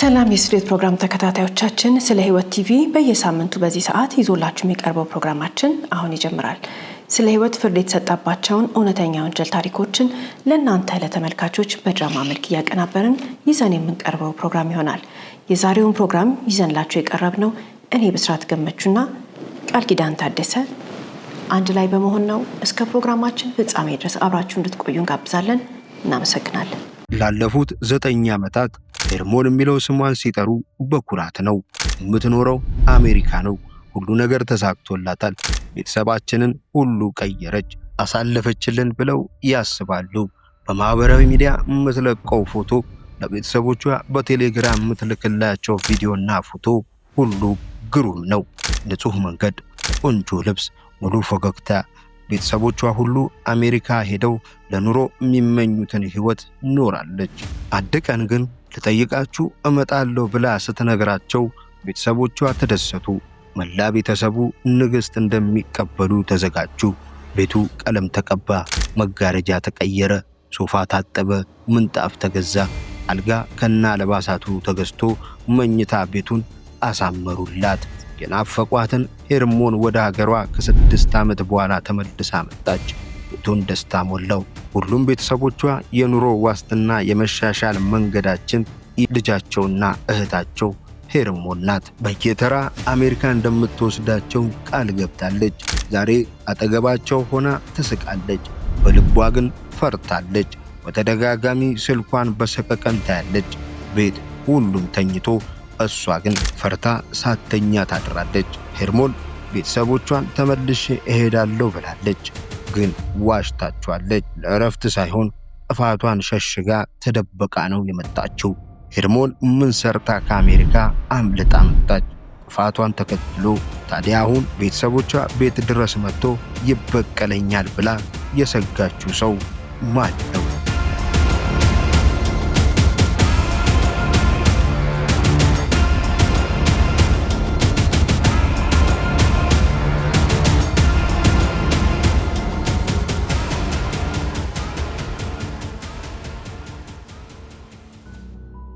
ሰላም የስሬት ፕሮግራም ተከታታዮቻችን ስለ ህይወት ቲቪ በየሳምንቱ በዚህ ሰዓት ይዞላችሁ የሚቀርበው ፕሮግራማችን አሁን ይጀምራል። ስለ ህይወት ፍርድ የተሰጣባቸውን እውነተኛ ወንጀል ታሪኮችን ለእናንተ ለተመልካቾች በድራማ መልክ ያቀናበርን ይዘን የምንቀርበው ፕሮግራም ይሆናል። የዛሬውን ፕሮግራም ይዘንላችሁ የቀረብነው እኔ ብስራት ገመቹና ቃል ኪዳን ታደሰ አንድ ላይ በመሆን ነው። እስከ ፕሮግራማችን ፍጻሜ ድረስ አብራችሁ እንድትቆዩ እንጋብዛለን። እናመሰግናለን። ላለፉት 9 ዓመታት ሄርሞን የሚለው ስሟን ሲጠሩ በኩራት ነው። የምትኖረው አሜሪካ ነው። ሁሉ ነገር ተሳክቶላታል። ቤተሰባችንን ሁሉ ቀየረች፣ አሳለፈችልን ብለው ያስባሉ። በማህበራዊ ሚዲያ የምትለቀው ፎቶ፣ ለቤተሰቦቿ በቴሌግራም የምትልክላቸው ቪዲዮና ፎቶ ሁሉ ግሩም ነው። ንጹህ መንገድ፣ ቆንጆ ልብስ፣ ሙሉ ፈገግታ። ቤተሰቦቿ ሁሉ አሜሪካ ሄደው ለኑሮ የሚመኙትን ህይወት ኖራለች። አንድ ቀን ግን ልጠይቃችሁ እመጣለሁ ብላ ስትነግራቸው ቤተሰቦቿ ተደሰቱ። መላ ቤተሰቡ ንግስት እንደሚቀበሉ ተዘጋጁ። ቤቱ ቀለም ተቀባ፣ መጋረጃ ተቀየረ፣ ሶፋ ታጠበ፣ ምንጣፍ ተገዛ፣ አልጋ ከና ለባሳቱ ተገዝቶ መኝታ ቤቱን አሳመሩላት። የናፈቋትን ሄርሞን ወደ ሀገሯ ከ6 ዓመት በኋላ ተመልሳ መጣች። ቤቱን ደስታ ሞላው። ሁሉም ቤተሰቦቿ የኑሮ ዋስትና የመሻሻል መንገዳችን ልጃቸውና እህታቸው ሄርሞን ናት። በየተራ አሜሪካ እንደምትወስዳቸው ቃል ገብታለች። ዛሬ አጠገባቸው ሆና ትስቃለች፣ በልቧ ግን ፈርታለች። በተደጋጋሚ ስልኳን በሰቀቀን ታያለች። ቤት ሁሉም ተኝቶ እሷ ግን ፈርታ ሳተኛ ታድራለች። ሄርሞን ቤተሰቦቿን ተመልሼ እሄዳለሁ ብላለች፣ ግን ዋሽታቸዋለች። ለእረፍት ሳይሆን ጥፋቷን ሸሽጋ ተደበቃ ነው የመጣችው። ሄርሞን ምን ሰርታ ከአሜሪካ አምልጣ መጣች? ጥፋቷን ተከትሎ ታዲያ አሁን ቤተሰቦቿ ቤት ድረስ መጥቶ ይበቀለኛል ብላ የሰጋችው ሰው ማን ነው?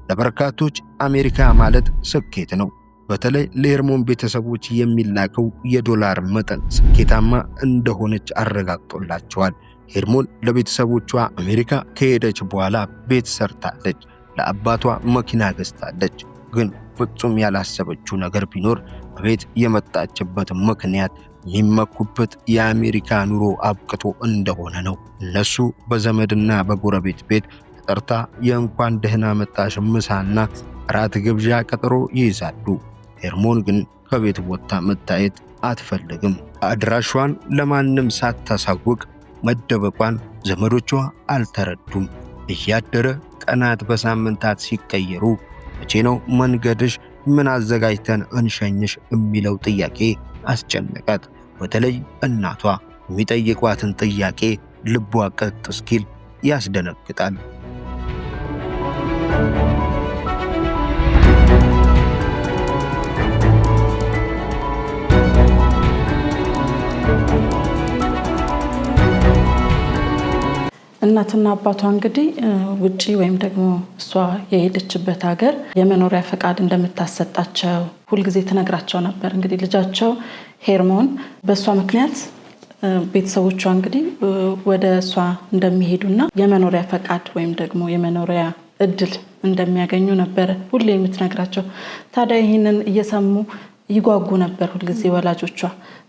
ለበርካቶች አሜሪካ ማለት ስኬት ነው። በተለይ ለሄርሞን ቤተሰቦች የሚላከው የዶላር መጠን ስኬታማ እንደሆነች አረጋግጦላቸዋል። ሄርሞን ለቤተሰቦቿ አሜሪካ ከሄደች በኋላ ቤት ሰርታለች፣ ለአባቷ መኪና ገዝታለች። ግን ፍጹም ያላሰበችው ነገር ቢኖር በቤት የመጣችበት ምክንያት የሚመኩበት የአሜሪካ ኑሮ አብቅቶ እንደሆነ ነው። እነሱ በዘመድና በጎረቤት ቤት ጠርታ የእንኳን ደህና መጣሽ ምሳና ራት ግብዣ ቀጠሮ ይይዛሉ። ሄርሞን ግን ከቤት ወጥታ መታየት አትፈልግም። አድራሿን ለማንም ሳታሳውቅ መደበቋን ዘመዶቿ አልተረዱም። እያደረ ቀናት በሳምንታት ሲቀየሩ መቼ ነው መንገድሽ፣ ምን አዘጋጅተን እንሸኝሽ የሚለው ጥያቄ አስጨነቃት። በተለይ እናቷ የሚጠይቋትን ጥያቄ ልቧ ቀጥ እስኪል ያስደነግጣል። እናትና አባቷ እንግዲህ ውጪ ወይም ደግሞ እሷ የሄደችበት ሀገር የመኖሪያ ፈቃድ እንደምታሰጣቸው ሁልጊዜ ትነግራቸው ነበር። እንግዲህ ልጃቸው ሄርሞን በእሷ ምክንያት ቤተሰቦቿ እንግዲህ ወደ እሷ እንደሚሄዱና የመኖሪያ ፈቃድ ወይም ደግሞ የመኖሪያ እድል እንደሚያገኙ ነበር ሁሌ የምትነግራቸው። ታዲያ ይህንን እየሰሙ ይጓጉ ነበር ሁልጊዜ ወላጆቿ።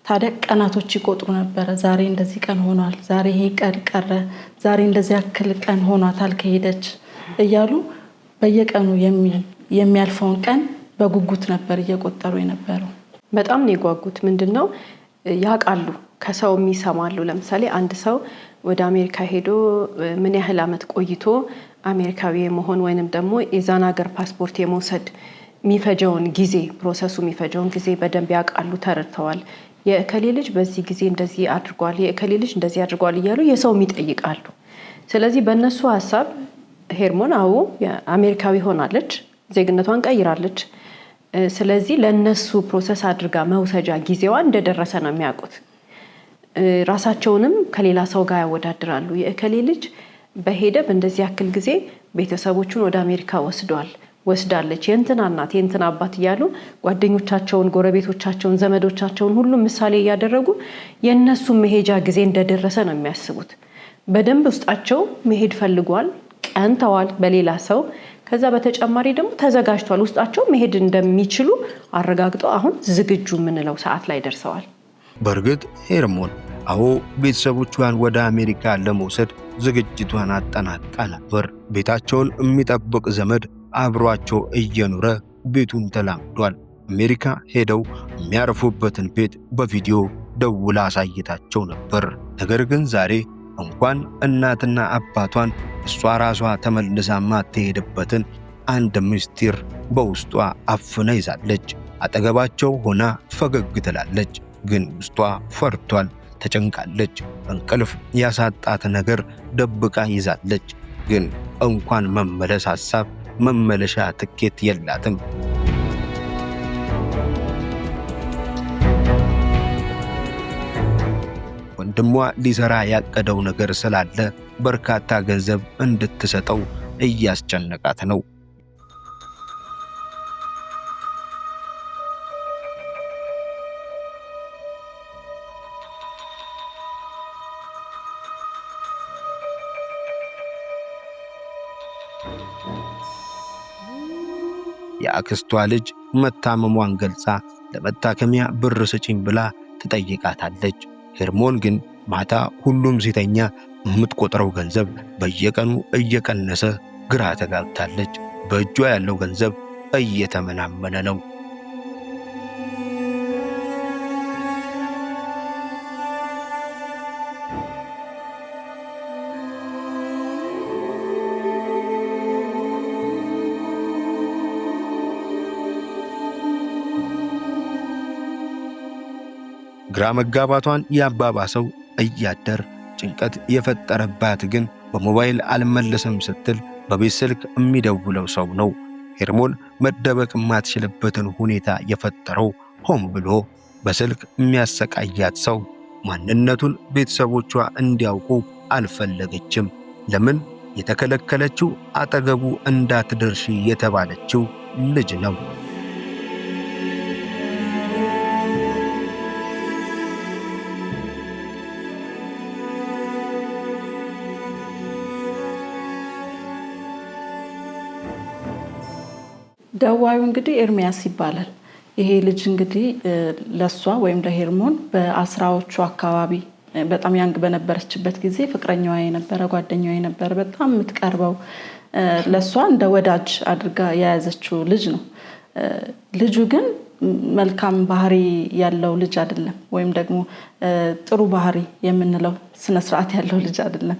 ታዲያ ቀናቶች ይቆጥሩ ነበር። ዛሬ እንደዚህ ቀን ሆኗል፣ ዛሬ ይሄ ቀን ቀረ፣ ዛሬ እንደዚህ ያክል ቀን ሆኗታል ከሄደች እያሉ በየቀኑ የሚያልፈውን ቀን በጉጉት ነበር እየቆጠሩ የነበረው። በጣም ነው የጓጉት። ምንድነው ያውቃሉ፣ ከሰው የሚሰማሉ። ለምሳሌ አንድ ሰው ወደ አሜሪካ ሄዶ ምን ያህል ዓመት ቆይቶ አሜሪካዊ መሆን ወይንም ደግሞ የዛን ሀገር ፓስፖርት የመውሰድ የሚፈጀውን ጊዜ ፕሮሰሱ የሚፈጀውን ጊዜ በደንብ ያውቃሉ፣ ተረድተዋል። የእከሌ ልጅ በዚህ ጊዜ እንደዚህ አድርጓል፣ የእከሌ ልጅ እንደዚህ አድርጓል እያሉ የሰው ይጠይቃሉ። ስለዚህ በእነሱ ሐሳብ ሄርሞን የአሜሪካዊ ሆናለች፣ ዜግነቷን ቀይራለች። ስለዚህ ለነሱ ፕሮሰስ አድርጋ መውሰጃ ጊዜዋ እንደደረሰ ነው የሚያውቁት። ራሳቸውንም ከሌላ ሰው ጋር ያወዳድራሉ። የእከሌ ልጅ በሄደ በእንደዚህ ያክል ጊዜ ቤተሰቦቹን ወደ አሜሪካ ወስዷል፣ ወስዳለች። የእንትና እናት የእንትና አባት እያሉ ጓደኞቻቸውን፣ ጎረቤቶቻቸውን፣ ዘመዶቻቸውን ሁሉ ምሳሌ እያደረጉ የእነሱ መሄጃ ጊዜ እንደደረሰ ነው የሚያስቡት። በደንብ ውስጣቸው መሄድ ፈልጓል፣ ቀንተዋል በሌላ ሰው። ከዛ በተጨማሪ ደግሞ ተዘጋጅቷል። ውስጣቸው መሄድ እንደሚችሉ አረጋግጠው አሁን ዝግጁ የምንለው ሰዓት ላይ ደርሰዋል። በእርግጥ ሄርሞን ቤተሰቦቿን ወደ አሜሪካ ለመውሰድ ዝግጅቷን አጠናቃ ነበር። ቤታቸውን የሚጠብቅ ዘመድ አብሯቸው እየኖረ ቤቱን ተላምዷል። አሜሪካ ሄደው የሚያርፉበትን ቤት በቪዲዮ ደውላ አሳይታቸው ነበር። ነገር ግን ዛሬ እንኳን እናትና አባቷን እሷ ራሷ ተመልሳ ማትሄድበትን አንድ ምስጢር በውስጧ አፍና ይዛለች። አጠገባቸው ሆና ፈገግ ትላለች፣ ግን ውስጧ ፈርቷል፣ ተጨንቃለች። እንቅልፍ ያሳጣት ነገር ደብቃ ይዛለች። ግን እንኳን መመለስ ሐሳብ መመለሻ ትኬት የላትም። ወንድሟ ሊሰራ ያቀደው ነገር ስላለ በርካታ ገንዘብ እንድትሰጠው እያስጨነቃት ነው። የአክስቷ ልጅ መታመሟን ገልጻ ለመታከሚያ ብር ስጪኝ ብላ ትጠይቃታለች። ሄርሞን ግን ማታ ሁሉም ሲተኛ የምትቆጥረው ገንዘብ በየቀኑ እየቀነሰ ግራ ተጋብታለች። በእጇ ያለው ገንዘብ እየተመናመነ ነው። ግራ መጋባቷን ያባባሰው እያደር ጭንቀት የፈጠረባት ግን በሞባይል አልመለስም ስትል በቤት ስልክ የሚደውለው ሰው ነው። ሄርሞን መደበቅ የማትችልበትን ሁኔታ የፈጠረው ሆን ብሎ በስልክ የሚያሰቃያት ሰው ማንነቱን ቤተሰቦቿ እንዲያውቁ አልፈለገችም። ለምን? የተከለከለችው አጠገቡ እንዳትደርሺ የተባለችው ልጅ ነው። ደዋዩ እንግዲህ ኤርሚያስ ይባላል። ይሄ ልጅ እንግዲህ ለሷ ወይም ለሄርሞን በአስራዎቹ አካባቢ በጣም ያንግ በነበረችበት ጊዜ ፍቅረኛዋ የነበረ ጓደኛዋ የነበረ በጣም የምትቀርበው ለሷ እንደ ወዳጅ አድርጋ የያዘችው ልጅ ነው። ልጁ ግን መልካም ባህሪ ያለው ልጅ አይደለም፣ ወይም ደግሞ ጥሩ ባህሪ የምንለው ስነ ስርዓት ያለው ልጅ አይደለም።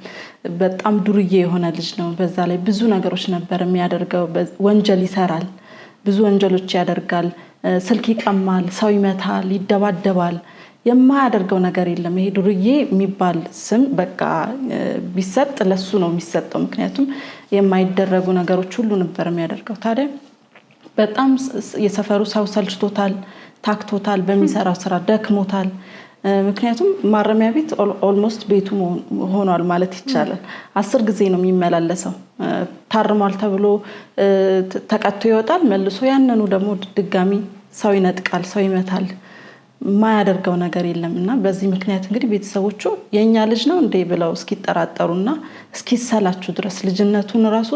በጣም ዱርዬ የሆነ ልጅ ነው። በዛ ላይ ብዙ ነገሮች ነበር የሚያደርገው። ወንጀል ይሰራል፣ ብዙ ወንጀሎች ያደርጋል። ስልክ ይቀማል፣ ሰው ይመታል፣ ይደባደባል። የማያደርገው ነገር የለም። ይሄ ዱርዬ የሚባል ስም በቃ ቢሰጥ ለሱ ነው የሚሰጠው። ምክንያቱም የማይደረጉ ነገሮች ሁሉ ነበር የሚያደርገው። ታዲያ በጣም የሰፈሩ ሰው ሰልችቶታል፣ ታክቶታል፣ በሚሰራው ስራ ደክሞታል። ምክንያቱም ማረሚያ ቤት ኦልሞስት ቤቱ ሆኗል ማለት ይቻላል። 10 ጊዜ ነው የሚመላለሰው። ታርሟል ተብሎ ተቀጥቶ ይወጣል፣ መልሶ ያንኑ ደግሞ ድጋሚ ሰው ይነጥቃል፣ ሰው ይመታል። የማያደርገው ነገር የለምና በዚህ ምክንያት እንግዲህ ቤተሰቦቹ የኛ ልጅ ነው እንዴ ብለው እስኪጠራጠሩና እስኪሰላቹ ድረስ ልጅነቱን ራሱ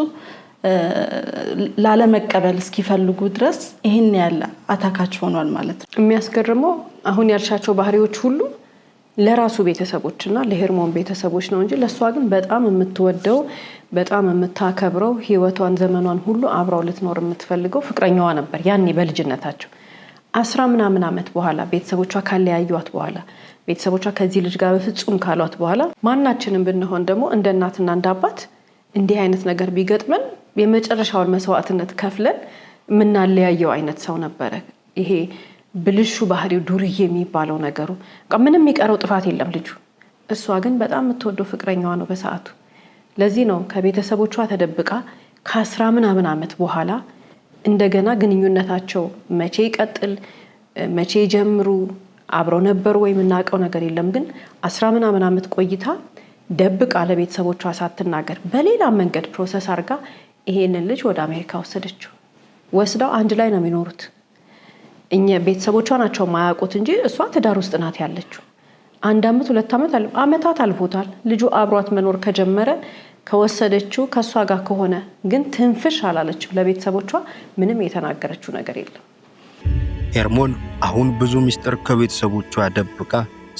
ላለመቀበል እስኪፈልጉ ድረስ ይሄን ያለ አታካች ሆኗል ማለት ነው። የሚያስገርመው አሁን ያልሻቸው ባህሪዎች ሁሉ ለራሱ ቤተሰቦችና ለሄርሞን ቤተሰቦች ነው እንጂ ለሷ ግን በጣም የምትወደው በጣም የምታከብረው ህይወቷን ዘመኗን ሁሉ አብራው ልትኖር የምትፈልገው ፍቅረኛዋ ነበር። ያኔ በልጅነታቸው 10 ምናምን ዓመት በኋላ ቤተሰቦቿ ካለያዩት በኋላ ቤተሰቦቿ ከዚህ ልጅ ጋር በፍጹም ካሏት በኋላ ማናችንም ብንሆን ደግሞ እንደ እናትና እንደ አባት እንዲህ አይነት ነገር ቢገጥመን የመጨረሻውን መስዋዕትነት ከፍለን ምናለያየው አይነት ሰው ነበረ። ይሄ ብልሹ ባህሪው ዱርዬ የሚባለው ነገሩ ምንም የሚቀረው ጥፋት የለም ልጁ። እሷ ግን በጣም የምትወደው ፍቅረኛዋ ነው በሰዓቱ። ለዚህ ነው ከቤተሰቦቿ ተደብቃ ከ10 ምናምን ዓመት በኋላ እንደገና ግንኙነታቸው መቼ ይቀጥል መቼ ጀምሩ አብረው ነበሩ ወይ የምናውቀው ነገር የለም። ግን 10 ምናምን ዓመት ቆይታ ደብቃ ለቤተሰቦቿ ሳትናገር በሌላ መንገድ ፕሮሰስ አድርጋ ይሄንን ልጅ ወደ አሜሪካ ወሰደችው። ወስደው አንድ ላይ ነው የሚኖሩት። እኛ ቤተሰቦቿ ናቸው ማያውቁት እንጂ እሷ ትዳር ውስጥ ናት ያለችው። 1 ዓመት 2 ዓመታት አልፎታል። ልጁ አብሯት መኖር ከጀመረ ከወሰደችው ከሷ ጋር ከሆነ ግን ትንፍሽ አላለችም። ለቤተሰቦቿ ምንም የተናገረችው ነገር የለም። ሄርሞን አሁን ብዙ ምስጢር ከቤተሰቦቿ ደብቃ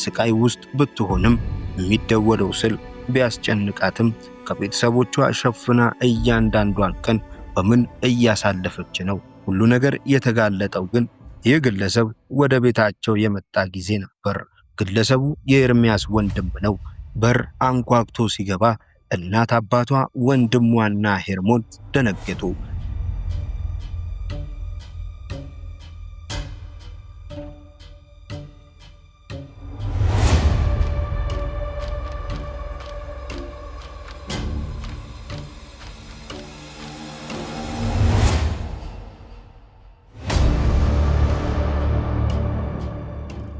ስቃይ ውስጥ ብትሆንም የሚደወለው ስል ቢያስጨንቃትም ከቤተሰቦቿ ሸፍና እያንዳንዷን ቀን በምን እያሳለፈች ነው? ሁሉ ነገር የተጋለጠው ግን ይህ ግለሰብ ወደ ቤታቸው የመጣ ጊዜ ነበር። ግለሰቡ የኤርሚያስ ወንድም ነው። በር አንኳኩቶ ሲገባ እናት አባቷ፣ ወንድሟና ሄርሞን ደነገጡ።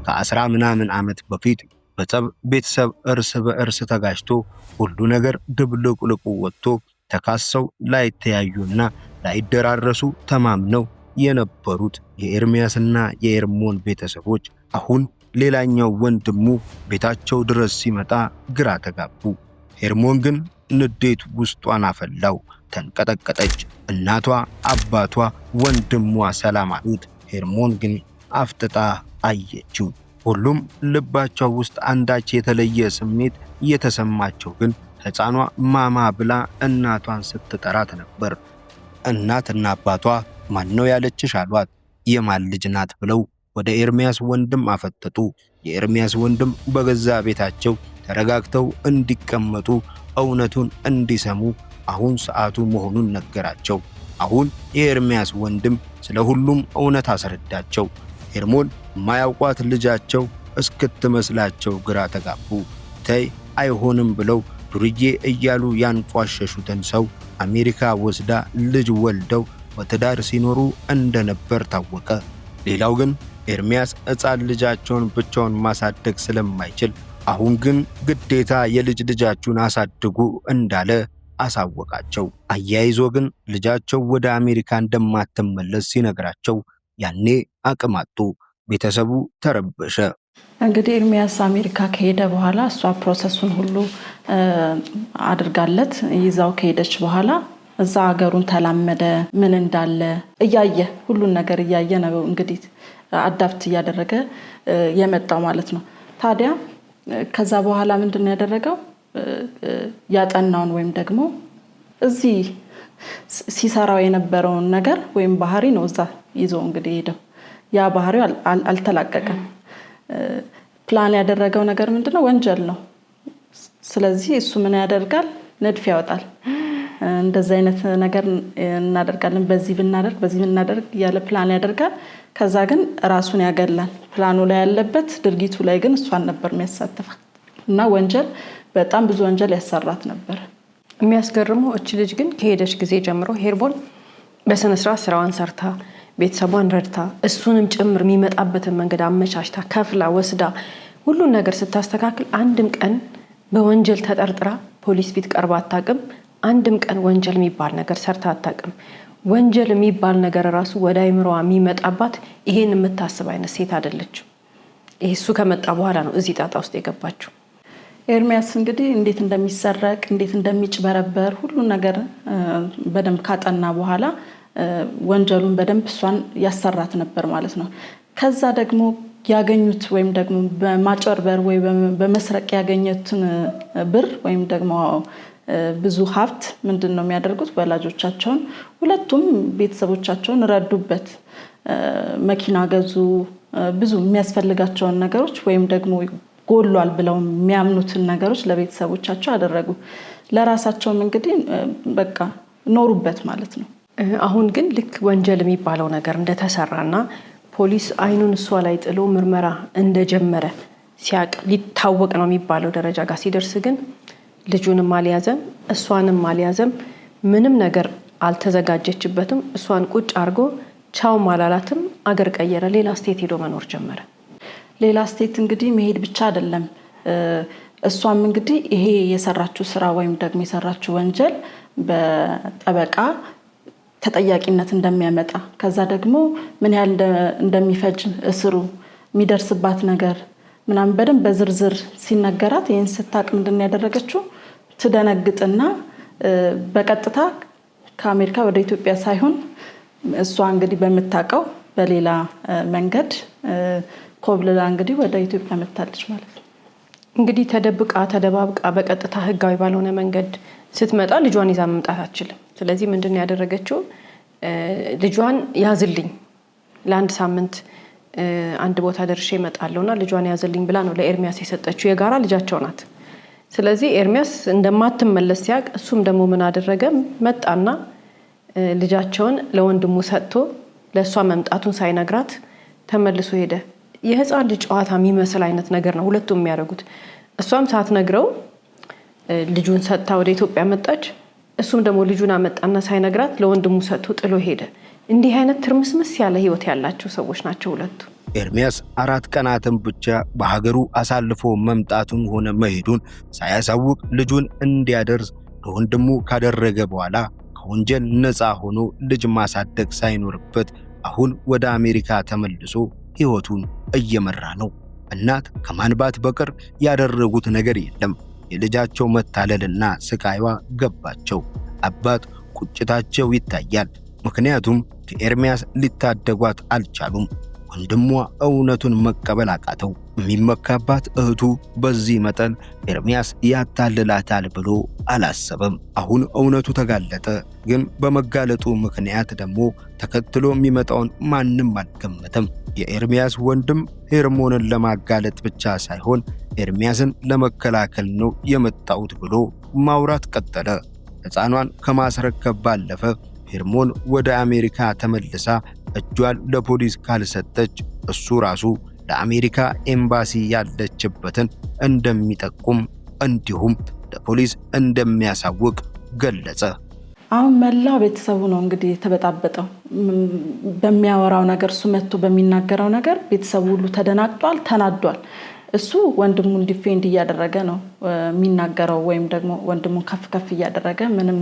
ከ10 ምናምን ዓመት በፊት በጸብ ቤተሰብ እርስ በእርስ ተጋጭቶ ሁሉ ነገር ድብልቅልቁ ወጥቶ ተካሰው ላይተያዩና ላይደራረሱ ተማምነው የነበሩት የኤርሚያስና የሄርሞን ቤተሰቦች አሁን ሌላኛው ወንድሙ ቤታቸው ድረስ ሲመጣ ግራ ተጋቡ። ሄርሞን ግን ንዴት ውስጧን አፈላው። ተንቀጠቀጠች። እናቷ፣ አባቷ፣ ወንድሟ ሰላም አሉት። ሄርሞን ግን አፍጥጣ አየችው። ሁሉም ልባቸው ውስጥ አንዳች የተለየ ስሜት እየተሰማቸው ግን ሕፃኗ ማማ ብላ እናቷን ስትጠራት ነበር። እናትና አባቷ ማነው ያለችሽ አሏት። የማን ልጅ ናት ብለው ወደ ኤርሚያስ ወንድም አፈጠጡ። የኤርሚያስ ወንድም በገዛ ቤታቸው ተረጋግተው እንዲቀመጡ እውነቱን እንዲሰሙ አሁን ሰዓቱ መሆኑን ነገራቸው። አሁን የኤርሚያስ ወንድም ስለ ሁሉም እውነት አስረዳቸው። ሄርሞን ማያውቋት ልጃቸው እስክትመስላቸው ግራ ተጋቡ። ተይ አይሆንም ብለው ዱርዬ እያሉ ያንቋሸሹትን ሰው አሜሪካ ወስዳ ልጅ ወልደው በትዳር ሲኖሩ እንደነበር ታወቀ። ሌላው ግን ኤርሚያስ ሕፃን ልጃቸውን ብቻውን ማሳደግ ስለማይችል አሁን ግን ግዴታ የልጅ ልጃችሁን አሳድጉ እንዳለ አሳወቃቸው። አያይዞ ግን ልጃቸው ወደ አሜሪካ እንደማትመለስ ሲነግራቸው ያኔ አቅም አጡ። ቤተሰቡ ተረበሸ። እንግዲህ ኤርሚያስ አሜሪካ ከሄደ በኋላ እሷ ፕሮሰሱን ሁሉ አድርጋለት ይዛው ከሄደች በኋላ እዛ ሀገሩን ተላመደ። ምን እንዳለ እያየ ሁሉን ነገር እያየ ነው እንግዲህ አዳፕት እያደረገ የመጣው ማለት ነው። ታዲያ ከዛ በኋላ ምንድነው ያደረገው? ያጠናውን ወይም ደግሞ እዚህ ሲሰራው የነበረውን ነገር ወይም ባህሪ ነው እዛ ይዞ እንግዲህ ሄደው። ያ ባህሪው አልተላቀቀም። ፕላን ያደረገው ነገር ምንድነው? ወንጀል ነው። ስለዚህ እሱ ምን ያደርጋል? ንድፍ ያወጣል። እንደዚህ አይነት ነገር እናደርጋለን፣ በዚህ ብናደርግ ያለ ፕላን ያደርጋል። ከዛ ግን ራሱን ያገላል። ፕላኑ ላይ ያለበት ድርጊቱ ላይ ግን እሷን ነበር የሚያሳትፋት እና ወንጀል በጣም ብዙ ወንጀል ያሰራት ነበር። የሚያስገርመው እቺ ልጅ ግን ከሄደች ጊዜ ጀምሮ ሄርሞን በስነ ስርዓት ስራዋን ሰርታ ቤተሰቧን ረድታ እሱንም ጭምር የሚመጣበትን መንገድ አመቻችታ ከፍላ ወስዳ ሁሉን ነገር ስታስተካክል አንድም ቀን በወንጀል ተጠርጥራ ፖሊስ ፊት ቀርባ አታውቅም። አንድም ቀን ወንጀል የሚባል ነገር ሰርታ አታውቅም። ወንጀል የሚባል ነገር ራሱ ወደ አይምሮዋ የሚመጣባት ይሄን የምታስብ አይነት ሴት አይደለችም። ይሄ እሱ ከመጣ በኋላ ነው እዚህ ጣጣ ውስጥ የገባችው። ኤርሚያስ እንግዲህ እንዴት እንደሚሰረቅ እንዴት እንደሚጭበረበር ሁሉን ነገር በደንብ ካጠና በኋላ ወንጀሉን በደንብ እሷን ያሰራት ነበር ማለት ነው። ከዛ ደግሞ ያገኙት ወይም ደግሞ በማጭበርበር ወይ በመስረቅ ያገኙትን ብር ወይም ደግሞ ብዙ ሀብት ምንድነው የሚያደርጉት? ወላጆቻቸውን ሁለቱም ቤተሰቦቻቸውን ረዱበት። መኪና ገዙ፣ ብዙ የሚያስፈልጋቸውን ነገሮች ወይም ደግሞ ጎሏል ብለው የሚያምኑትን ነገሮች ለቤተሰቦቻቸው አደረጉ። ለራሳቸውም እንግዲህ በቃ ኖሩበት ማለት ነው። አሁን ግን ልክ ወንጀል የሚባለው ነገር እንደተሰራና ፖሊስ አይኑን እሷ ላይ ጥሎ ምርመራ እንደጀመረ ሲያቅ ሊታወቅ ነው የሚባለው ደረጃ ጋር ሲደርስ ግን ልጁንም አልያዘም እሷንም አልያዘም። ምንም ነገር አልተዘጋጀችበትም። እሷን ቁጭ አድርጎ ቻው ማላላትም አገር ቀየረ። ሌላ ስቴት ሄዶ መኖር ጀመረ። ሌላ ስቴት እንግዲህ መሄድ ብቻ አይደለም። እሷም እንግዲህ ይሄ የሰራችው ስራ ወይም ደግሞ የሰራችው ወንጀል በጠበቃ ተጠያቂነት እንደሚያመጣ ከዛ ደግሞ ምን ያህል እንደሚፈጅ እስሩ የሚደርስባት ነገር ምናምን በደንብ በዝርዝር ሲነገራት ይህን ስታቅ ምንድን ያደረገችው ትደነግጥና በቀጥታ ከአሜሪካ ወደ ኢትዮጵያ ሳይሆን እሷ እንግዲህ በመታቀው በሌላ መንገድ ኮብልላ እንግዲህ ወደ ኢትዮጵያ መጣለች ማለት ነው። እንግዲህ ተደባብቃ በቀጥታ ህጋዊ ባልሆነ መንገድ ስትመጣ ልጇን ይዛ መምጣት አትችልም። ስለዚህ ምንድን ያደረገችው ልጇን ያዝልኝ ለአንድ ሳምንት አንድ ቦታ ደርሼ እመጣለሁና ልጇን ያዝልኝ ብላ ነው ለኤርሚያስ የሰጠችው። የጋራ ልጃቸው ናት። ስለዚህ ኤርሚያስ እንደማትመለስ ሲያቅ እሱም ደግሞ ምን አደረገ? መጣና ልጃቸውን ለወንድሙ ሰጥቶ ለሷ መምጣቱን ሳይነግራት ተመልሶ ሄደ። የህፃን ልጅ ጨዋታ የሚመስል አይነት ነገር ነው ሁለቱም የሚያደርጉት። እሷም ሳትነግረው ልጁን ሰጥታ ወደ ኢትዮጵያ መጣች። እሱም ደግሞ ልጁን አመጣና ሳይነግራት ለወንድሙ ሰጥቶ ጥሎ ሄደ። እንዲህ አይነት ትርምስምስ ያለ ህይወት ያላቸው ሰዎች ናቸው ሁለቱ። ኤርሚያስ 4 ቀናትን ብቻ በሀገሩ አሳልፎ መምጣቱን ሆነ መሄዱን ሳያሳውቅ ልጁን እንዲያደርስ ለወንድሙ ካደረገ በኋላ ከወንጀል ነፃ ሆኖ ልጅ ማሳደግ ሳይኖርበት አሁን ወደ አሜሪካ ተመልሶ ህይወቱን እየመራ ነው። እናት ከማንባት በቀር ያደረጉት ነገር የለም። የልጃቸው መታለልና ስቃይዋ ገባቸው። አባት ቁጭታቸው ይታያል። ምክንያቱም ከኤርሚያስ ሊታደጓት አልቻሉም። ወንድሟ እውነቱን መቀበል አቃተው። የሚመካባት እህቱ በዚህ መጠን ኤርሚያስ ያታልላታል ብሎ አላሰበም። አሁን እውነቱ ተጋለጠ። ግን በመጋለጡ ምክንያት ደግሞ ተከትሎ የሚመጣውን ማንም አልገመተም። የኤርሚያስ ወንድም ሄርሞንን ለማጋለጥ ብቻ ሳይሆን ኤርሚያስን ለመከላከል ነው የመጣሁት ብሎ ማውራት ቀጠለ። ሕፃኗን ከማስረከብ ባለፈ ሄርሞን ወደ አሜሪካ ተመልሳ እጇን ለፖሊስ ካልሰጠች እሱ ራሱ ለአሜሪካ ኤምባሲ ያለችበትን እንደሚጠቁም እንዲሁም ለፖሊስ እንደሚያሳውቅ ገለጸ። አሁን መላው ቤተሰቡ ነው እንግዲህ የተበጣበጠው። በሚያወራው ነገር እሱ መጥቶ በሚናገረው ነገር ቤተሰቡ ሁሉ ተደናግጧል፣ ተናዷል። እሱ ወንድሙን ዲፌንድ እያደረገ ነው የሚናገረው ወይም ደግሞ ወንድሙን ከፍ እያደረገ ምንም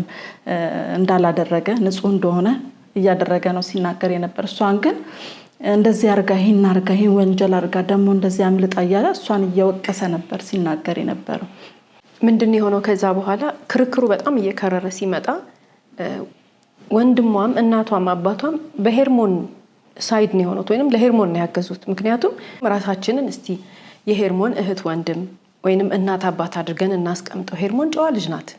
እንዳላደረገ ንጹህ እንደሆነ እያደረገ ነው ሲናገር የነበር። እሷን ግን እንደዚህ አርጋ ይሄን አርጋ ይሄን ወንጀል አርጋ ደግሞ እንደዚህ አምልጣ እያለ እሷን እየወቀሰ ነበር ሲናገር የነበረው። ምንድን የሆነው ከዛ በኋላ ክርክሩ በጣም እየከረረ ሲመጣ ወንድሟም እናቷም አባቷም በሄርሞን ሳይድ ነው የሆኑት ወይንም ለሄርሞን ነው ያገዙት። ምክንያቱም ራሳችንን እስቲ የሄርሞን እህት ወንድም ወይንም እናት አባት አድርገን እናስቀምጠው። ሄርሞን ጨዋ ልጅ ናት።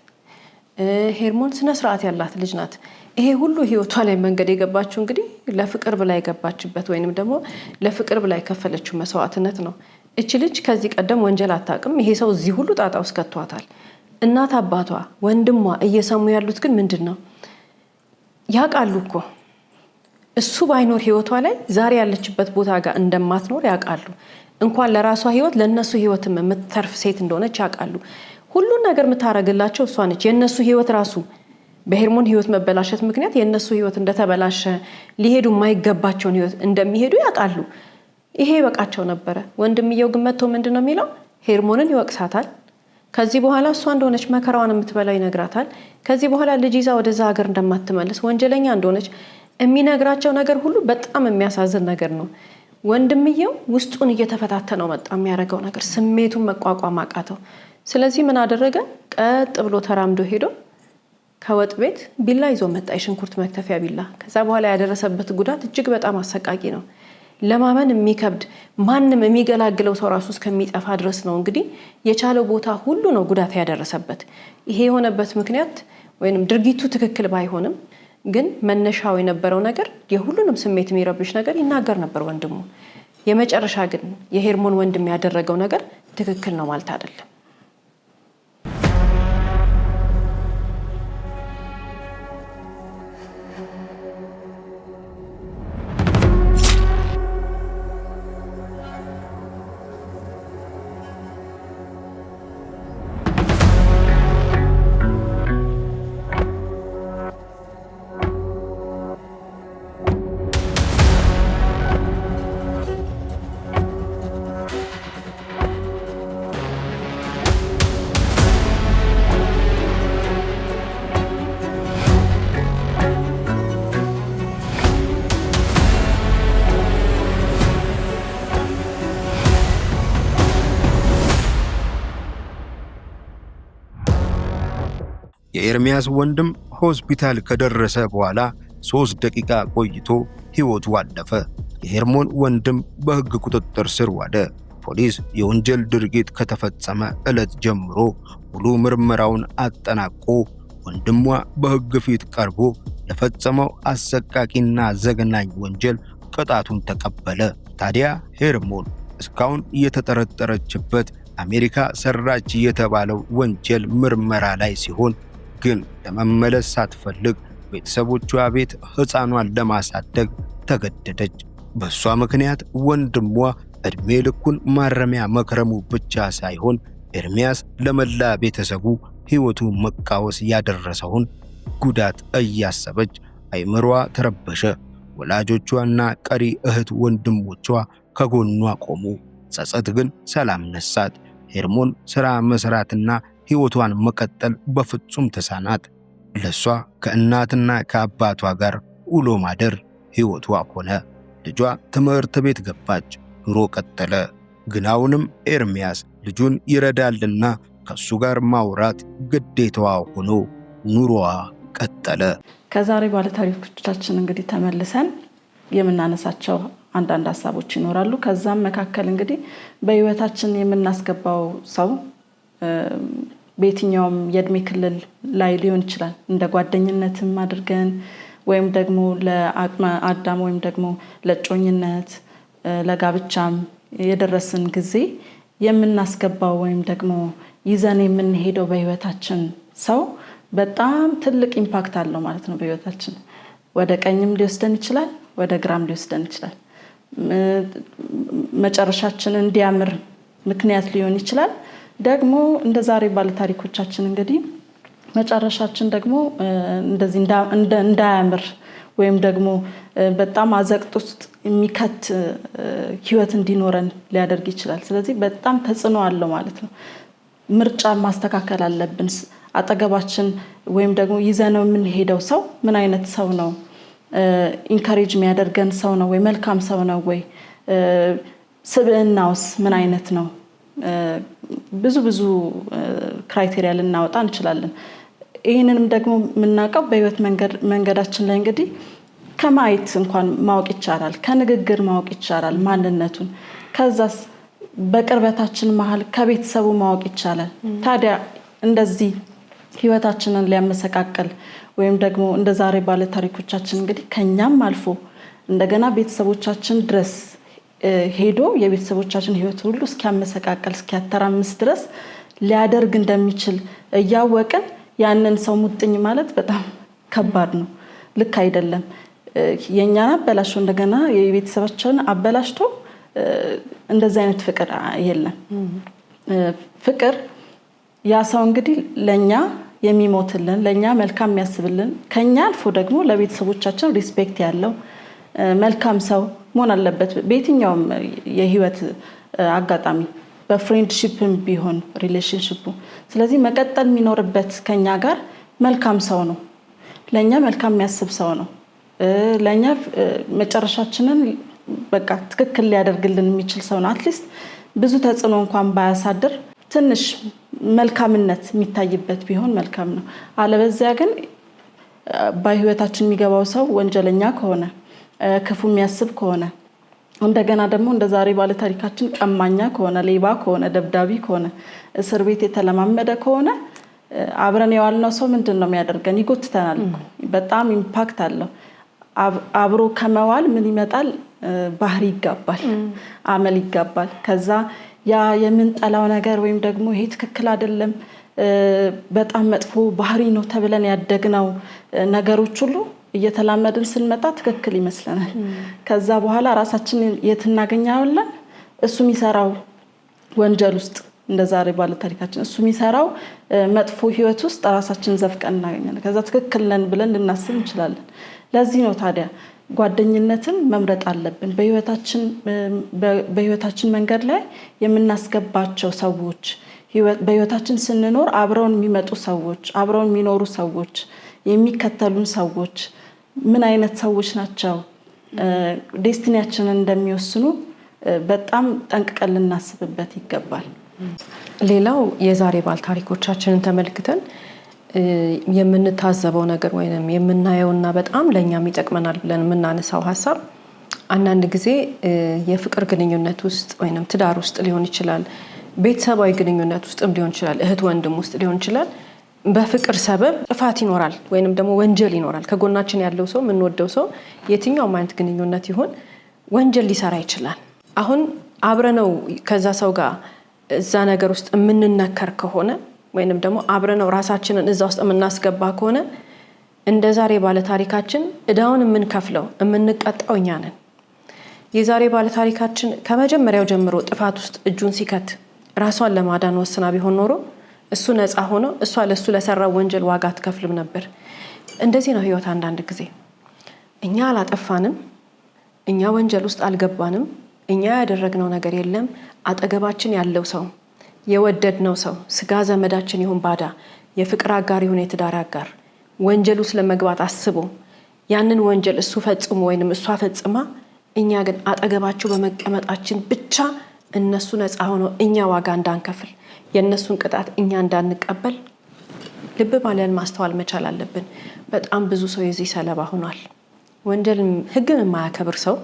ሄርሞን ስነ ስርዓት ያላት ልጅ ናት። ይሄ ሁሉ ህይወቷ ላይ መንገድ የገባችው እንግዲህ ለፍቅር ብላ የገባችበት ወይንም ደግሞ ለፍቅር ብላ የከፈለችው መስዋዕትነት ነው። እቺ ልጅ ከዚህ ቀደም ወንጀል አታውቅም። ይሄ ሰው እዚህ ሁሉ ጣጣ ውስጥ ከቷታል። እናት አባቷ ወንድሟ እየሰሙ ያሉት ግን ምንድነው? ያውቃሉ እኮ እሱ ባይኖር ህይወቷ ላይ ዛሬ ያለችበት ቦታ ጋር እንደማትኖር ያውቃሉ። እንኳን ለራሷ ህይወት ለነሱ ህይወትም የምትተርፍ ሴት እንደሆነች ያውቃሉ። ሁሉን ነገር የምታረግላቸው እሷ ነች። የነሱ ህይወት ራሱ በሄርሞን ህይወት መበላሸት ምክንያት የነሱ ህይወት እንደተበላሸ ሊሄዱ የማይገባቸውን ህይወት እንደሚሄዱ ያውቃሉ። ይሄ በቃቸው ነበረ። ወንድምየው ግን መጥቶ ምንድነው የሚለው? ሄርሞንን ይወቅሳታል። ከዚህ በኋላ እሷ እንደሆነች መከራዋን የምትበላው ይነግራታል። ከዚህ በኋላ ልጅ ይዛ ወደዛ ሀገር እንደማትመለስ ወንጀለኛ እንደሆነች የሚነግራቸው ነገር ሁሉ በጣም የሚያሳዝን ነገር ነው። ወንድምየው ውስጡን እየተፈታተነው መጣ። የሚያደርገው ነገር ስሜቱን መቋቋም አቃተው። ስለዚህ ምን አደረገ? ቀጥ ብሎ ተራምዶ ሄዶ ከወጥ ቤት ቢላ ይዞ መጣ፣ የሽንኩርት መክተፊያ ቢላ። ከዛ በኋላ ያደረሰበት ጉዳት እጅግ በጣም አሰቃቂ ነው። ለማመን የሚከብድ ማንም የሚገላግለው ሰው ራሱ እስከሚጠፋ ድረስ ነው እንግዲህ የቻለው ቦታ ሁሉ ነው ጉዳት ያደረሰበት። ይሄ የሆነበት ምክንያት ወይንም ድርጊቱ ትክክል ባይሆንም ግን መነሻው የነበረው ነገር የሁሉንም ስሜት የሚረብሽ ነገር ይናገር ነበር ወንድሙ። የመጨረሻ ግን የሄርሞን ወንድም ያደረገው ነገር ትክክል ነው ማለት አይደለም። የኤርሚያስ ወንድም ሆስፒታል ከደረሰ በኋላ 3 ደቂቃ ቆይቶ ሕይወቱ አለፈ። የሄርሞን ወንድም በሕግ ቁጥጥር ስር ዋለ። ፖሊስ የወንጀል ድርጊት ከተፈጸመ ዕለት ጀምሮ ሙሉ ምርመራውን አጠናቆ ወንድሟ በሕግ ፊት ቀርቦ ለፈጸመው አሰቃቂና ዘግናኝ ወንጀል ቅጣቱን ተቀበለ። ታዲያ ሄርሞን እስካሁን የተጠረጠረችበት አሜሪካ ሰራች የተባለው ወንጀል ምርመራ ላይ ሲሆን ግን ለመመለስ ሳትፈልግ ቤተሰቦቿ ቤት ሕፃኗን ለማሳደግ ተገደደች። በሷ ምክንያት ወንድሟ እድሜ ልኩን ማረሚያ መክረሙ ብቻ ሳይሆን ኤርሚያስ ለመላ ቤተሰቡ ሕይወቱ መቃወስ ያደረሰውን ጉዳት እያሰበች አይምሯ ተረበሸ። ወላጆቿና ቀሪ እህት ወንድሞቿ ከጎኗ ቆሙ። ጸጸት ግን ሰላም ነሳት። ሄርሞን ሥራ መስራትና ሕይወቷን መቀጠል በፍጹም ተሳናት። ለሷ ከእናትና ከአባቷ ጋር ውሎ ማደር ሕይወቷ ሆነ። ልጇ ትምህርት ቤት ገባች። ኑሮ ቀጠለ። ግን አሁንም ኤርሚያስ ልጁን ይረዳልና ከሱ ጋር ማውራት ግዴታዋ ሆኖ ኑሮዋ ቀጠለ። ከዛሬ ባለታሪኮቻችን እንግዲህ ተመልሰን የምናነሳቸው አንዳንድ ሐሳቦች ይኖራሉ። ከዛም መካከል እንግዲህ በህይወታችን የምናስገባው ሰው በየትኛውም የእድሜ ክልል ላይ ሊሆን ይችላል። እንደ ጓደኝነትም አድርገን ወይም ደግሞ ለአቅመ አዳም ወይም ደግሞ ለጮኝነት ለጋብቻም የደረስን ጊዜ የምናስገባው ወይም ደግሞ ይዘን የምንሄደው በህይወታችን ሰው በጣም ትልቅ ኢምፓክት አለው ማለት ነው። በህይወታችን ወደ ቀኝም ሊወስደን ይችላል፣ ወደ ግራም ሊወስደን ይችላል። መጨረሻችን እንዲያምር ምክንያት ሊሆን ይችላል። ደግሞ እንደ ዛሬ ባለ ታሪኮቻችን እንግዲህ መጨረሻችን ደግሞ እንደዚህ እንዳያምር ወይም ደግሞ በጣም አዘቅት ውስጥ የሚከት ህይወት እንዲኖረን ሊያደርግ ይችላል። ስለዚህ በጣም ተጽዕኖ አለው ማለት ነው። ምርጫ ማስተካከል አለብን። አጠገባችን ወይም ደግሞ ይዘነው የምንሄደው ሰው ምን አይነት ሰው ነው? ኢንካሬጅ የሚያደርገን ሰው ነው ወይ? መልካም ሰው ነው ወይ? ስብዕናውስ ምን አይነት ነው? ብዙ ክራይቴሪያ ልናወጣ እንችላለን። ይህንንም ደግሞ የምናውቀው በህይወት መንገዳችን ላይ እንግዲህ ከማየት እንኳን ማወቅ ይቻላል፣ ከንግግር ማወቅ ይቻላል ማንነቱን። ከዛስ በቅርበታችን መሀል ከቤተሰቡ ማወቅ ይቻላል። ታዲያ እንደዚህ ህይወታችንን ሊያመሰቃቀል ወይም ደግሞ እንደ ዛሬ ባለ ታሪኮቻችን እንግዲህ ከኛም አልፎ እንደገና ቤተሰቦቻችን ድረስ ሄዶ የቤተሰቦቻችን ህይወት ሁሉ እስኪያመሰቃቀል እስኪያተራምስ ድረስ ሊያደርግ እንደሚችል እያወቅን ያንን ሰው ሙጥኝ ማለት በጣም ከባድ ነው። ልክ አይደለም። የኛን አበላሽቶ እንደገና የቤተሰባችንን አበላሽቶ እንደዚህ አይነት ፍቅር የለም። ፍቅር ያ ሰው እንግዲህ ለኛ የሚሞትልን ለኛ መልካም የሚያስብልን ከኛ አልፎ ደግሞ ለቤተሰቦቻችን ሪስፔክት ያለው መልካም ሰው መሆን አለበት። በየትኛውም የህይወት አጋጣሚ በፍሬንድሺፕም ቢሆን ሪሌሽንሺፑ። ስለዚህ መቀጠል የሚኖርበት ከኛ ጋር መልካም ሰው ነው። ለኛ መልካም የሚያስብ ሰው ነው። ለኛ መጨረሻችንን በቃ ትክክል ሊያደርግልን የሚችል ሰው ነው። አትሊስት ብዙ ተጽዕኖ እንኳን ባያሳድር ትንሽ መልካምነት የሚታይበት ቢሆን መልካም ነው። አለበዚያ ግን በህይወታችን የሚገባው ሰው ወንጀለኛ ከሆነ ክፉ የሚያስብ ከሆነ እንደገና ደግሞ እንደ ዛሬ ባለ ታሪካችን ቀማኛ ከሆነ ሌባ ከሆነ ደብዳቢ ከሆነ እስር ቤት የተለማመደ ከሆነ አብረን የዋልነው ሰው ምንድነው የሚያደርገን? ይጎትተናል። በጣም ኢምፓክት አለው። አብሮ ከመዋል ምን ይመጣል? ባህሪ ይጋባል፣ አመል ይጋባል። ከዛ ያ የምንጠላው ነገር ወይም ደግሞ ይሄ ትክክል አይደለም በጣም መጥፎ ባህሪ ነው ተብለን ያደግነው ነገሮች ሁሉ እየተላመድን ስንመጣ ትክክል ይመስለናል። ከዛ በኋላ ራሳችን የት እናገኛለን? እሱ የሚሰራው ወንጀል ውስጥ እንደ ዛሬ ባለ ታሪካችን እሱ የሚሰራው መጥፎ ህይወት ውስጥ ራሳችን ዘፍቀን እናገኛለን። ከዛ ትክክል ነን ብለን ልናስብ እንችላለን። ለዚህ ነው ታዲያ ጓደኝነትን መምረጥ አለብን። በህይወታችን መንገድ ላይ የምናስገባቸው ሰዎች በህይወታችን ስንኖር አብረውን የሚመጡ ሰዎች፣ አብረውን የሚኖሩ ሰዎች፣ የሚከተሉን ሰዎች ምን አይነት ሰዎች ናቸው ዴስቲኒያችንን እንደሚወስኑ በጣም ጠንቅቀን ልናስብበት ይገባል። ሌላው የዛሬ ባለ ታሪኮቻችንን ተመልክተን የምንታዘበው ነገር ወይንም የምናየውና በጣም ለኛም ይጠቅመናል ብለን የምናነሳው ሐሳብ አንዳንድ ጊዜ የፍቅር ግንኙነት ውስጥ ወይንም ትዳር ውስጥ ሊሆን ይችላል፣ ቤተሰባዊ ግንኙነት ውስጥም ሊሆን ይችላል፣ እህት ወንድም ውስጥ ሊሆን ይችላል። በፍቅር ሰበብ ጥፋት ይኖራል ወይንም ደግሞ ወንጀል ይኖራል። ከጎናችን ያለው ሰው የምንወደው ሰው የትኛውም አይነት ግንኙነት ይሁን ወንጀል ሊሰራ ይችላል። አሁን አብረነው ከዛ ሰው ጋር እዛ ነገር ውስጥ የምንነከር ከሆነ ወይንም ደግሞ አብረነው ራሳችንን እዛ ውስጥ የምናስገባ ከሆነ እንደ ዛሬ ባለ ታሪካችን እዳውን የምንከፍለው የምንቀጣው እኛ ነን። የዛሬ ባለ ታሪካችን ከመጀመሪያው ጀምሮ ጥፋት ውስጥ እጁን ሲከት ራሷን ለማዳን ወስና ቢሆን ኖሮ እሱ ነፃ ሆኖ እሷ ለሱ ለሰራው ወንጀል ዋጋ አትከፍልም ነበር። እንደዚህ ነው ህይወት። አንዳንድ ጊዜ እኛ አላጠፋንም፣ እኛ ወንጀል ውስጥ አልገባንም፣ እኛ ያደረግነው ነገር የለም። አጠገባችን ያለው ሰው የወደድነው ሰው ስጋ ዘመዳችን ይሁን ባዳ፣ የፍቅር አጋር ይሁን የትዳር አጋር ወንጀል ውስጥ ለመግባት አስቦ ያንን ወንጀል እሱ ፈጽሞ ወይንም እሷ ፈጽማ እኛ ግን አጠገባቸው በመቀመጣችን ብቻ እነሱ ነፃ ሆኖ እኛ ዋጋ እንዳንከፍል የነሱን ቅጣት እኛ እንዳንቀበል ልብ ማለን ማስተዋል መቻል አለብን። በጣም ብዙ ሰው የዚህ ሰለባ ሆኗል። ወንጀልን ህግን የማያከብር ሰው፣